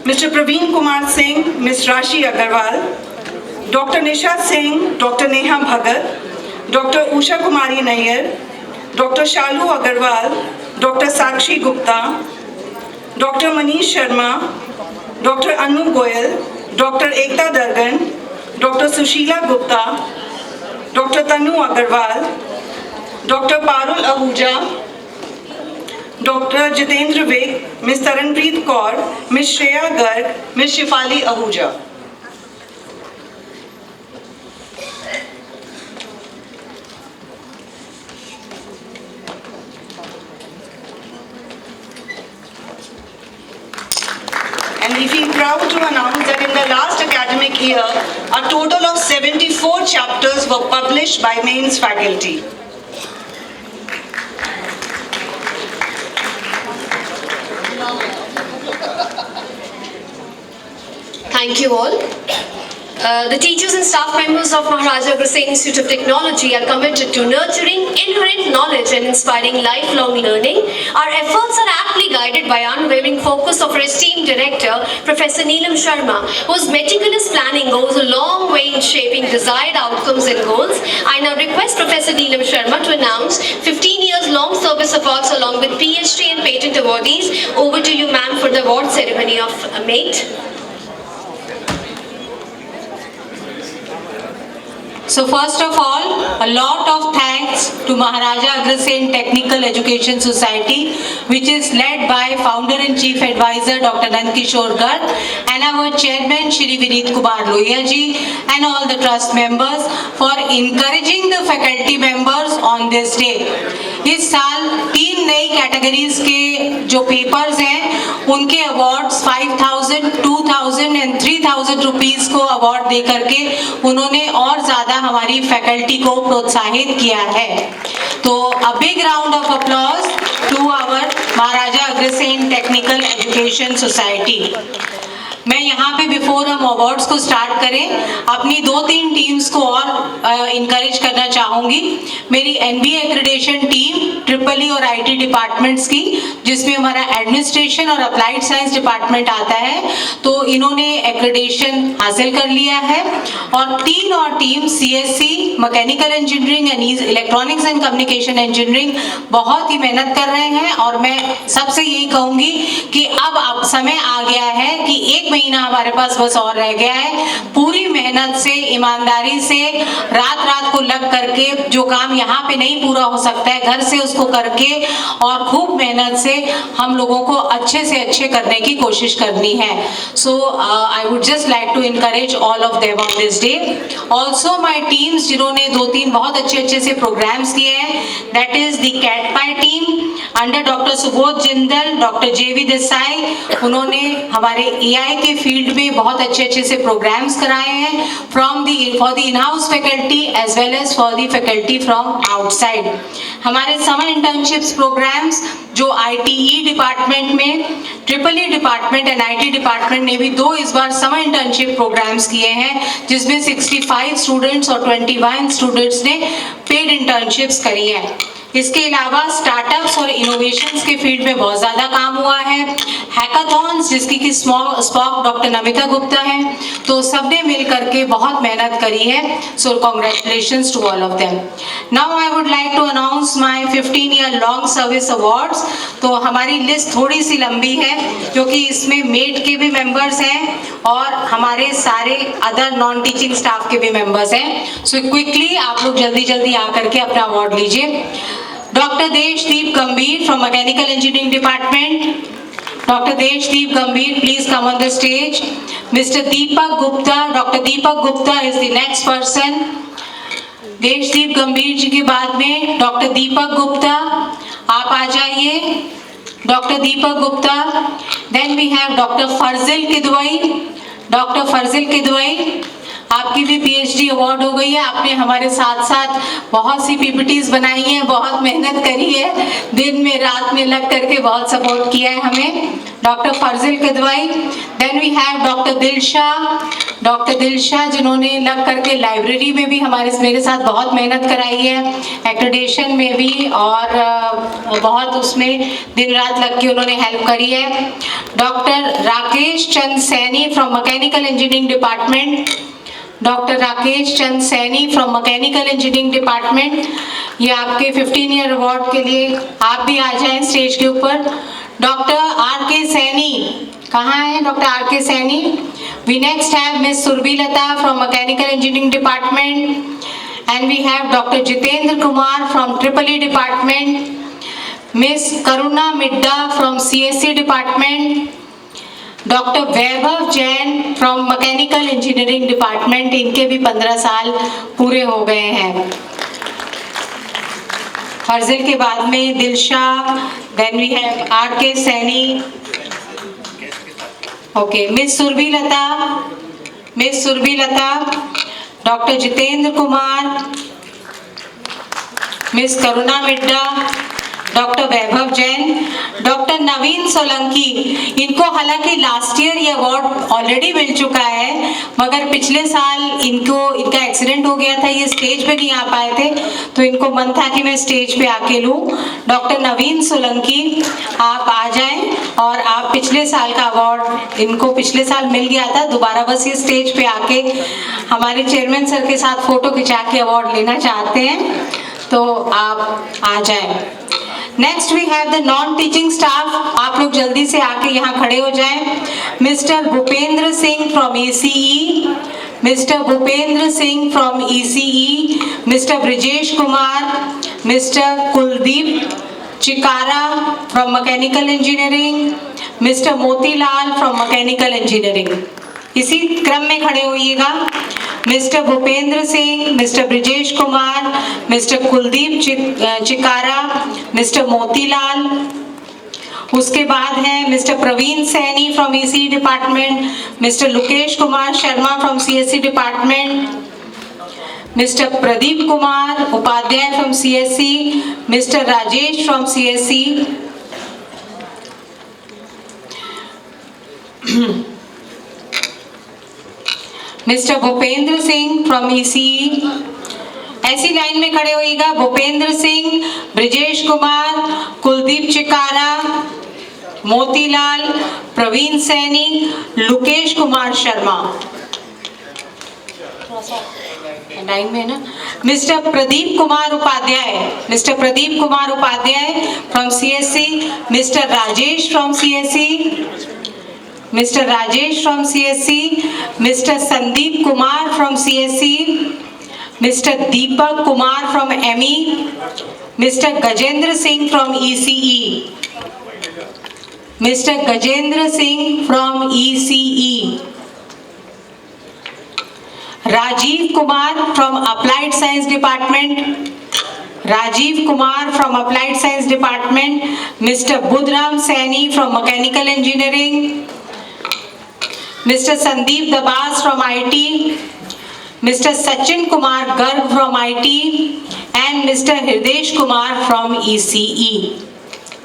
Mr. Praveen Kumar Singh, Ms. Rashi Agarwal, Dr. Nisha Singh, Dr. Neha Bhagat, Dr. Usha Kumari Nair, Dr. Shalu Agarwal, Dr. Sakshi Gupta, Dr. Manish Sharma, Dr. Anu Goyal, Dr. Ekta Dargan, Dr. Sushila Gupta, Dr. Tanu Agarwal, Dr. Parul Ahuja, Dr. Jitendra Vig, Ms. Taranpreet Kaur, Ms. Shreya Garg, Ms. Shifali Ahuja. And we feel proud to announce that in the last academic year, a total of 74 chapters were published by MEMS faculty. Thank you all. The teachers and staff members of Maharaja Agrasen Institute of Technology are committed to nurturing inherent knowledge and inspiring lifelong learning. Our efforts are aptly guided by unwavering focus of our esteemed director, Professor Neelam Sharma, whose meticulous planning goes a long way in shaping desired outcomes and goals. I now request Professor Neelam Sharma to announce 15 years long service awards along with PhD and patent awardees. Over to you, ma'am, for the award ceremony of MATE. So first of all, a lot of thanks to Maharaja Agrasen Technical Education Society, which is led by Founder and Chief Advisor Dr. Nandkishore Garg and our Chairman Shri Vineet Kumar Lohia ji and all the trust members for encouraging the faculty members on this day. इस साल 3 नई categories के जो papers हैं उनके awards 5,000, 2,000 and 3,000 rupees को award दे करके उन्होंने और ज़्यादा हमारी फैकल्टी को प्रोत्साहित किया है. तो a big round of applause to our Maharaja Agrasen technical education society. मैं यहाँ पे बिफोर हम अवार्ड्स को स्टार्ट करें अपनी 2-3 टीम्स को और इनकरेज करना चाहूँगी. मेरी NBA एक्रेडिटेशन टीम EEE और IT डिपार्टमेंट्स की, जिसमें हमारा एडमिनिस्ट्रेशन और अप्लाइड साइंस डिपार्टमेंट आता है, तो इन्होंने एक्रेडिटेशन हासिल कर लिया है. और 3 और team CSC mechanical engineering and electronics and communication engineering बहुत ही मेहनत कर रहे हैं. और मैं सबसे यही कहूँगी कि अब समय आ गया है कि 1 महीना हमारे पास बस और रह गया है. पूरी मेहनत से, ईमानदारी से, रात को लग करके जो काम यहाँ पे नहीं पूरा हो सकता है घर से उसको करके और खूब मेहनत से हम लोगों को अच्छे से अच्छे करने की कोशिश करनी है. So I would just like to encourage all of them on this day. Also my teams जिन्होंने 2-3 बहुत अच्छे से प्रोग्राम्स किए हैं, दैट इज द कैटपाई team under doctor Subodh Jindal, doctor JV Desai. उन्होंने हमारे AI के फील्ड में बहुत अच्छे से प्रोग्राम्स कराए हैं for the in house faculty as well as for the faculty from outside. हमारे समर इंटर्नशिप्स प्रोग्राम्स जो ITE डिपार्टमेंट में, EEE department and IT department ने भी 2 इस बार समर इंटर्नशिप प्रोग्राम्स किए हैं, जिसमें 65 स्टूडेंट्स और 21 स्टूडेंट्स ने पेड इंटर्नशिप्स करी हैं. इसके अलावा स्टार्टअप्स और इनोवेशंस के फील्ड में बहुत ज़्यादा काम हुआ है। हैकाथॉन्स जिसकी कि स्पॉक डॉक्टर नमिता गुप्ता है, तो सबने मिल करके बहुत मेहनत करी है। So congratulations to all of them. Now I would like to announce my 15 year long service awards. तो हमारी लिस्ट थोड़ी सी लंबी है क्योंकि इसमें मेट के भी मेंबर्स हैं और हमारे सारे अदर नॉन टीचिंग स्टाफ के भी मेंबर्स हैं। सो क्विकली आप लोग जल्दी जल्दी आकर के अपना अवार्ड लीजिए। डॉक्टर देशदीप गंभीर from mechanical engineering department. Dr. Deshdeep Gambhir, please come on the stage. Mr. Deepak Gupta, Dr. Deepak Gupta is the next person. Deshdeep गंभीर जी के बाद में डॉक्टर दीपक गुप्ता, आप आ जाइए। Doctor Deepak Gupta. Then we have doctor Farjil Kidwai. Doctor Farjil Kidwai, आपकी भी पीएचडी अवार्ड हो गई है। आपने हमारे साथ साथ बहुत सी पीपीटीज बनाई हैं, बहुत मेहनत करी है, दिन में रात में लग करके बहुत सपोर्ट किया है हमें। Doctor Farjil Kidwai. Then we have doctor Dilshah. Doctor Dilshah जिन्होंने लग करके लाइब्रेरी में भी मेरे साथ बहुत मेहनत कराई है, एक्रेडिटेशन में भी, और बहुत उसमें दिन रात लग के उन्होंने हेल्प करी है। Doctor Rakesh Chand Saini from mechanical engineering department. Doctor Rakesh Chand Saini from mechanical engineering department, ये आपके 15 ईयर अवार्ड के लिए आप भी आ जाएं स्टेज के ऊपर। डॉक्टर आर के सैनी, कहाँ है doctor R K Saini? We next have miss Surbhilata from mechanical engineering department and we have doctor Jitendra Kumar from EEE department, miss Karuna Midda from CSE department, doctor Vaibhav Jain from mechanical engineering department, इनके भी 15 साल पूरे हो गए हैं। फर्जिल के बाद में Dilshah, then we have R K Saini. Okay, miss Surbhilata, miss Surbhilata, doctor Jitendra Kumar, miss Karuna Midda, doctor Vaibhav Jain, doctor Naveen Solanki. इनको हालांकि लास्ट ईयर ये अवार्ड ऑलरेडी मिल चुका है, मगर पिछले साल इनका एक्सीडेंट हो गया था, ये स्टेज पे नहीं आ पाए थे, तो इनको मन था कि मैं स्टेज पे आके लूँ। डॉक्टर नवीन सोलंकी, आप आ जाएं, और आप पिछले साल का अवार्ड, इनको पिछले साल मिल गया था, दोबारा बस ये स्टेज पे आके हमारे चेयरमैन सर के साथ फोटो खिंचा के अवार्ड लेना चाहते हैं, तो आप आ जाएं। Next we have the non teaching staff, आप लोग जल्दी से आके यहाँ खड़े हो जाएं। Mister Bhupendra Singh from ECE, mister Bhupendra Singh from ECE, mister Brijesh Kumar, mister Kuldeep Chikara from mechanical engineering, mister Motilal from mechanical engineering. इसी क्रम में खड़े होइएगा। Mister Bhupendra Singh, mister Brijesh Kumar, mister Kuldeep Chikara, mister Motilal. उसके बाद है mister Praveen Saini from ECE department, mister Lukesh Kumar Sharma from CSE department, mister Pradeep Kumar Upadhyay from CSE, mister Rajesh from CSE, mister Bhupendra Singh from ECE। ऐसी line में खड़े होइएगा, भूपेंद्र सिंह, ब्रिजेश कुमार, कुलदीप चिकारा, मोतीलाल, प्रवीण सैनी, लुकेश कुमार शर्मा। लाइन में ना, mister Pradeep Kumar Upadhyay, mister Pradeep Kumar Upadhyay from CSE, mister Rajesh from CSE, Mr. Rajesh from CSE, Mr. Sandeep Kumar from CSE, Mr. Deepak Kumar from ME, Mr. Gajendra Singh from ECE, Mr. Gajendra Singh from ECE, Rajiv Kumar from Applied Science Department, Rajiv Kumar from Applied Science Department, Mr. Budram Saini from Mechanical Engineering, Mr. Sandeep Dabas from IT, Mr. Sachin Kumar Garg from IT and Mr. Hridesh Kumar from ECE.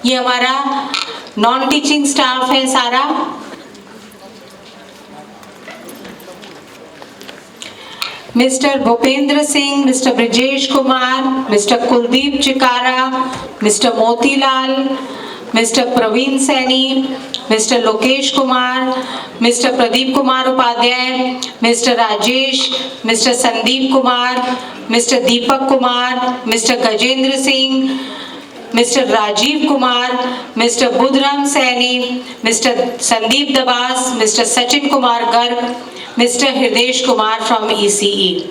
ये हमारा non teaching staff है सारा। Mr. Bhupendra Singh, Mr. Brijesh Kumar, Mr. Kuldeep Chikara, Mr. Motilal, Mr. Praveen Saini, Mr. Lokesh Kumar, Mr. Pradeep Kumar Upadhyay, Mr. Rajesh, Mr. Sandeep Kumar, Mr. Deepak Kumar, Mr. Gajendra Singh, Mr. Rajiv Kumar, Mr. Budram Saini, Mr. Sandeep Dabas, Mr. Sachin Kumar Garg, Mr. Hridesh Kumar from ECE.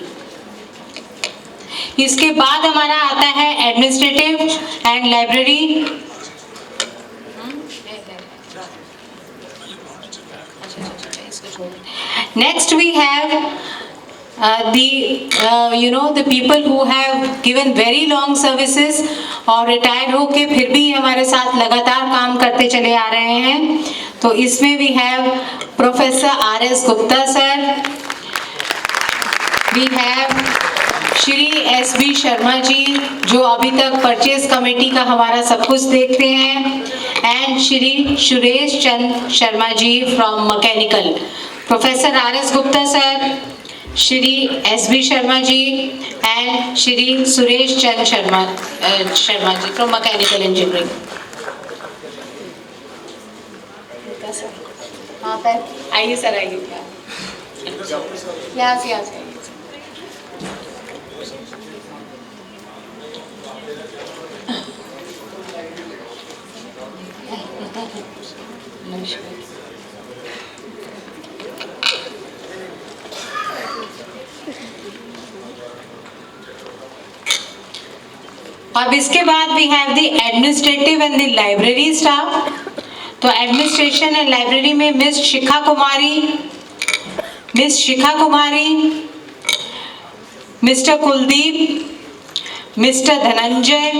इसके बाद हमारा आता है administrative and library. Next we have the people who have given very long services और retire होके फिर भी हमारे साथ लगातार काम करते चले आ रहे हैं. तो इसमें we have Professor R.S. Gupta sir, we have Shri S.B. Sharma जी जो अभी तक परचेज कमेटी का हमारा सब कुछ देख रहे हैं, and Shri Suresh Chand Sharma ji from mechanical. Professor R.S. Gupta sir, Shri S.B. Sharma ji and Shri Suresh Chand Sharma ji from mechanical engineering. आइए सर, आइए. यहाँ से अब इसके बाद we have the administrative and the library staff. तो एडमिनिस्ट्रेशन एंड लाइब्रेरी में miss Shikha Kumari, mister Kuldeep, mister Dhananjay,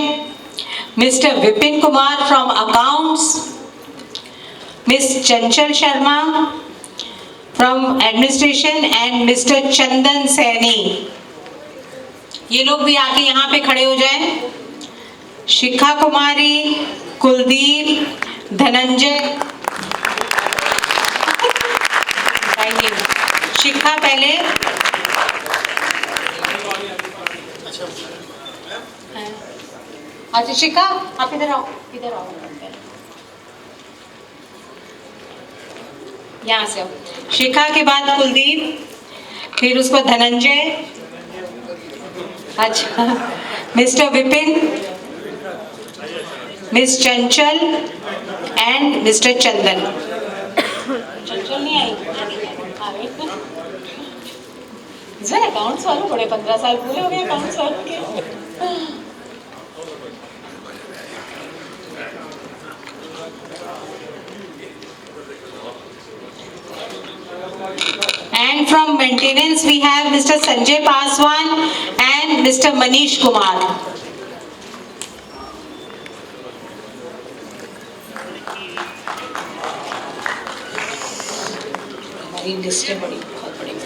mister Vipin Kumar from accounts, miss Chanchal Sharma from administration and mister चंदन सैनी. ये लोग भी आके यहाँ पे खड़े हो जाएं. शिखा कुमारी, कुलदीप, धनंजय. शिखा पहले. अच्छा शिखा आप इधर आओ, यहाँ से आओ. शिखा के बाद कुलदीप, फिर उसको धनंजय. अच्छा, mister Vipin, miss Chanchal and mister चंदन. चंचल नहीं आई. अकाउंट्स वालों बड़े 15 साल पूरे हो गए अकाउंट्स वालों के. And from maintenance we have Mr. Sanjay Paswan and Mr. Manish Kumar. हमारी लिस्टें बहुत बड़ी है.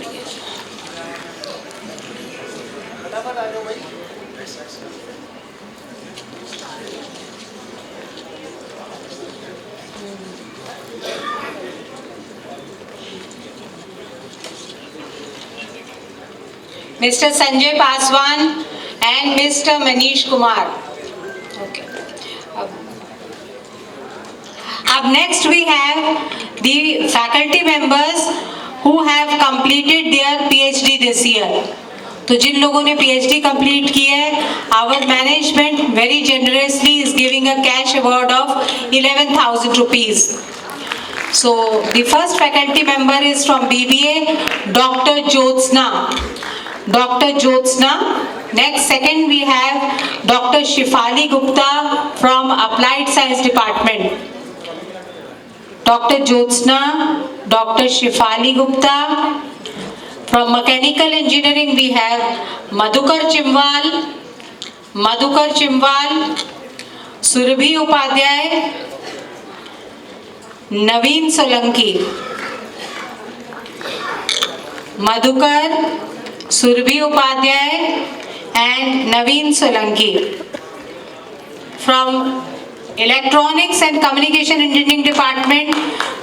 Mr. Sanjay Paswan and Mr. Manish Kumar. Okay. Up next we have the faculty members who have completed their PhD this year. तो जिन लोगों ने PhD complete की है, our management very generously is giving a cash award of 11,000 rupees. So the first faculty member is from BBA, Dr. Jyotsna. Next, second we have Dr. Shifali Gupta from Applied Science Department. Dr. Jyotsna, Dr. Shifali Gupta. From Mechanical Engineering we have Madhukar Chimwal, Surabhi Upadhyay, Naveen Solanki. Madhukar, Surabhi Upadhyay and Naveen Solanki. From Electronics and Communication Engineering Department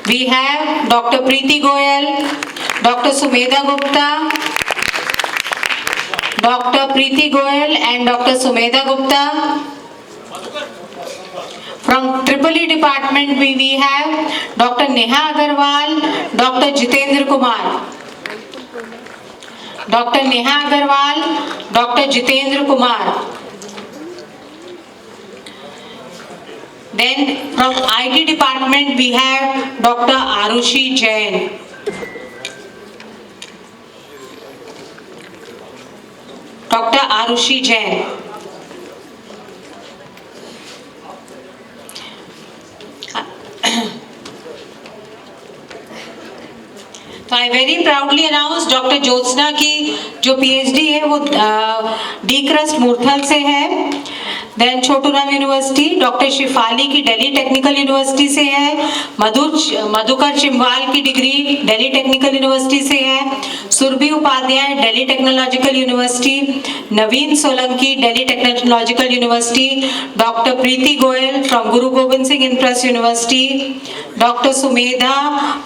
we have Dr. Preeti Goyal, Dr. Sumedha Gupta, Dr. Preeti Goyal and Dr. Sumedha Gupta. From EEE department we have Dr. Neha Agarwal, Dr. Jitendra Kumar. Dr. Neha Agarwal, Dr. Jitendra Kumar. Then from IT department we have Dr. Arushi Jain. Dr. Arushi Jain. तो I very proudly announce doctor Jyotsna की जो PhD है वो D crust Murthal से है। Then Chhoturam university doctor Shifali की Delhi technical university से है। मधुकर चिम्बाल की डिग्री दिल्ली टेक्निकल यूनिवर्सिटी से है। Surbhi Upadhyay Delhi technological university. Naveen Solanki Delhi technological university. Doctor Preeti Goyal from Guru Gobind Singh इंट्रस्ट university. Doctor Sumedha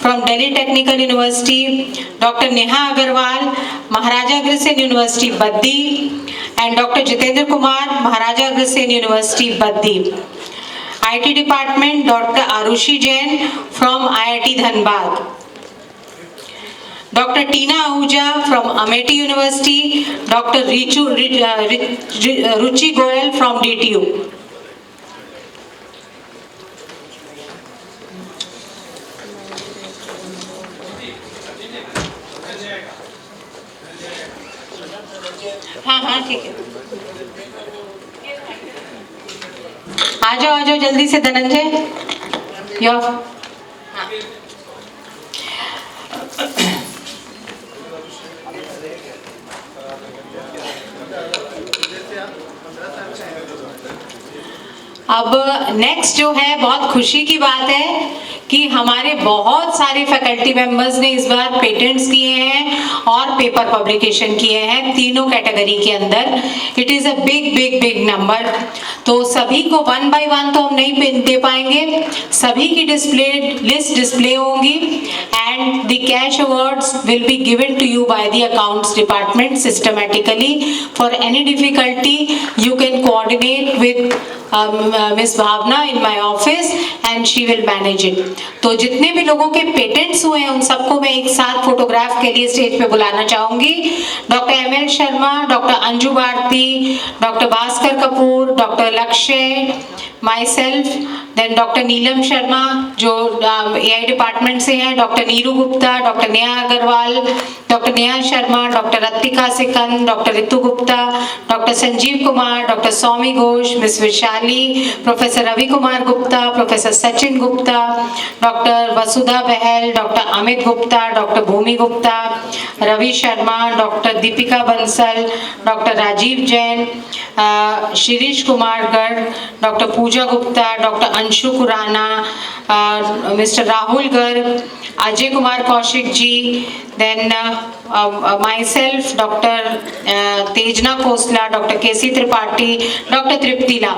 from Delhi technical university. Doctor Neha Agarwal Maharaja Agrasen university Baddi and Dr. Jitendra Kumar Maharaja Agrasen University Baddi. IT department Dr. Arushi Jain from IIT Dhanbad. Dr. Tina Ahuja from Amity University. Dr. Ruchi Goyal from DTU. हाँ ठीक है, आ जाओ जल्दी से धनंजय। यो अब next जो है बहुत खुशी की बात है कि हमारे बहुत सारे फैकल्टी मेंबर्स ने इस बार पेटेंट्स किए हैं और पेपर पब्लिकेशन किए हैं तीनों कैटेगरी के अंदर। It is a big number. तो सभी को वन बाय वन तो हम नहीं दे पाएंगे, सभी की लिस्ट डिस्प्ले होंगी and the cash awards will be given to you by the accounts department systematically. For any difficulty you can coordinate with miss Bhavna in my office and she will manage it. तो जितने भी लोगों के patents हुए हैं उन सबको मैं एक साथ फोटोग्राफ के लिए स्टेज पे बुलाना चाहूंगी। Doctor ML Sharma, doctor Anju Bharti, doctor Bhaskar Kapoor, doctor Lakshya, myself, then doctor Neelam Sharma जो एआई डिपार्टमेंट से हैं, doctor Neeru Gupta, doctor Neha Agarwal, doctor Neha Sharma, doctor Rattika Sikand, doctor Ritu Gupta, doctor Sanjeev Kumar, doctor Saumi Ghosh, miss Vishali, professor Ravi Kumar Gupta, professor Sachin Gupta, doctor Vasudha Bahl, doctor Amit Gupta, doctor Bhoomi Gupta, Ravi Sharma, doctor Deepika Bansal, doctor Rajeev Jain, Shirish Kumar Garg, doctor Pooja Gupta, doctor Anshu Khurana, mister Rahul Garg, Ajay Kumar Kaushik ji, then myself doctor Tejna Khosla, doctor KC Tripathi, doctor Triptila.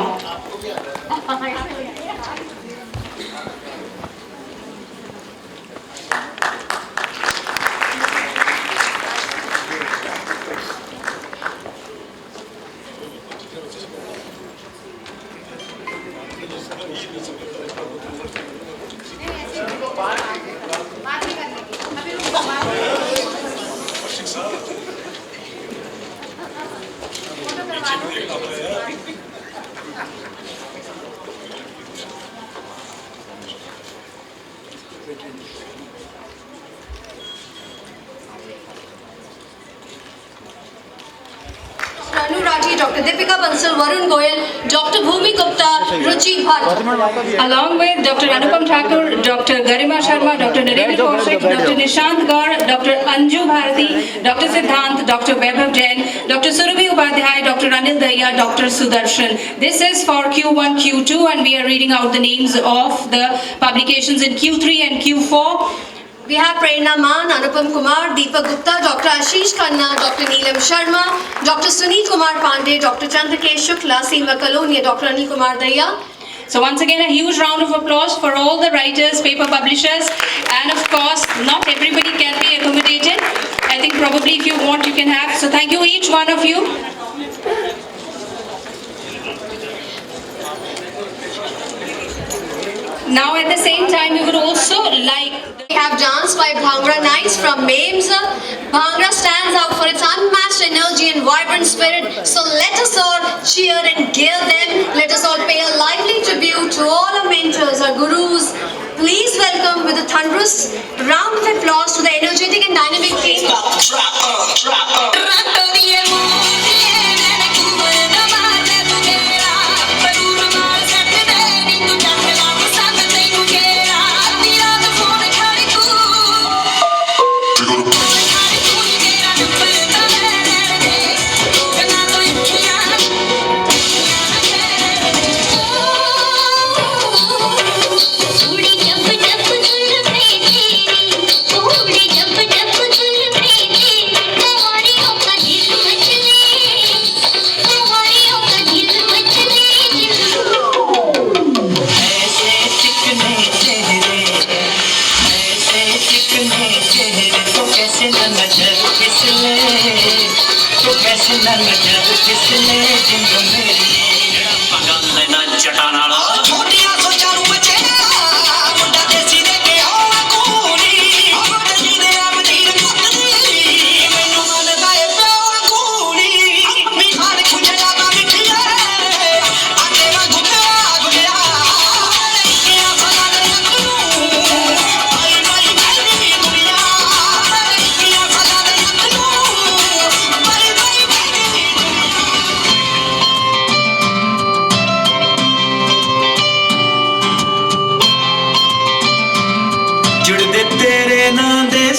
Dr. Deepika Bansal, Varun Goyal, Dr. Bhumi Gupta, Ruchi Bhatt. Along with Dr. Anupam Thakur, Dr. Garima Sharma, Dr. Narendra Kaushik, Dr. Nishant Gaur, Dr. Anju Bharati, Dr. Siddhant, Dr. Vaibhav Jain, Dr. Surabhi Upadhyay, Dr. Anil Daya, Dr. Sudarshan. This is for Q1, Q2 and we are reading out the names of the publications in Q3 and Q4. We have Prerna Man, Anupam Kumar, Deepak Gupta, Dr. Ashish Khanna, Dr. Neelam Sharma, Dr. Sunil Kumar Pandey, Dr. Chandrakesh Shukla, Seema Kalonia, Dr. Anil Kumar Daya. So once again a huge round of applause for all the writers, paper publishers, and of course not everybody can be accommodated. I think Probably if you want, you can have. So thank you each one of you. Now at the same time, we would also like... We have dance by Bhangra Knights from Mames. Bhangra stands out for its unmatched energy and vibrant spirit. So let us all cheer and give them. Let us all pay a lively tribute to all our mentors, our gurus. Please welcome with a thunderous round of applause to the energetic and dynamic team.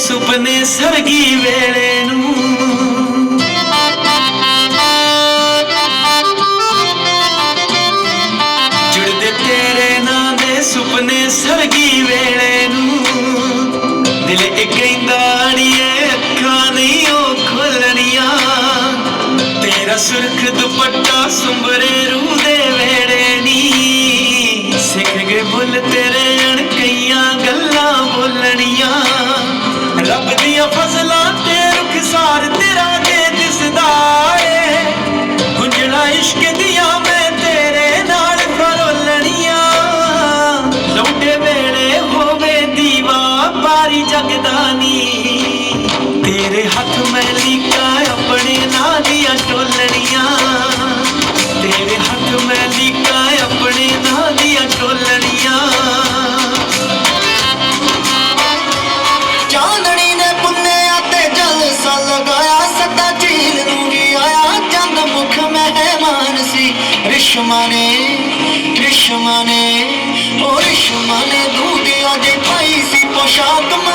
ਸੁਪਨੇ ਸਰਗੀ ਵੇਲੇ ਨੂੰ ਜੁੜਦੇ ਤੇਰੇ ਨਾਂ ਦੇ ਸੁਪਨੇ ਸਰਗੀ ਵੇਲੇ ਨੂੰ ਦਿਲ ਇੱਕ ਕਹਿੰਦਾ ਅੜੀਏ ਅੱਖਾਂ ਨਹੀਂ ਉਹ ਖੋਲਣੀਆਂ ਤੇਰਾ ਸੁਰਖ ਦੁਪੱਟਾ ਸੁੰਬਰੇ ਰੂਹ ਦੇ ਵੇੜੇ ਨੀ ਸਿੱਖ ਗਏ ਬੁੱਲ ਤੇਰੇ ਅਣਕਈਆਂ ਗੱਲਾਂ ਬੋਲਣੀਆਂ ਰੱਬ ਦੀਆਂ ਫਜ਼ਲਾਂ ਤੇ ਰੁਖਸਾਰ ਤੇਰਾ ਜੇ ਦਿਸਦਾ ਏ ਗੁੰਝਲਾਂ ਇਸ਼ਕ ਦੀਆਂ ਮੈਂ ਤੇਰੇ ਨਾਲ ਫਰੋਲਣੀਆਂ ਲੌਂਡੇ ਵੇਲੇ ਹੋਵੇ ਦੀਵਾ ਬਾਰੀ ਜਗਦਾ ਨੀ ਤੇਰੇ ਹੱਥ ਮੈਂ ਲੀਕਾਂ ਆਪਣੇ ਨਾਂ ਦੀਆਂ ਟੋਲਣੀਆਂ ਤੇਰੇ ਹੱਥ ਮੈਂ ਲੀਕਾਂ ਆਪਣੇ ਨਾਂ ਦੀਆਂ ਟੋਲਣੀਆਂ कृष्ण ने दूधिया दे पाई सी पोशाक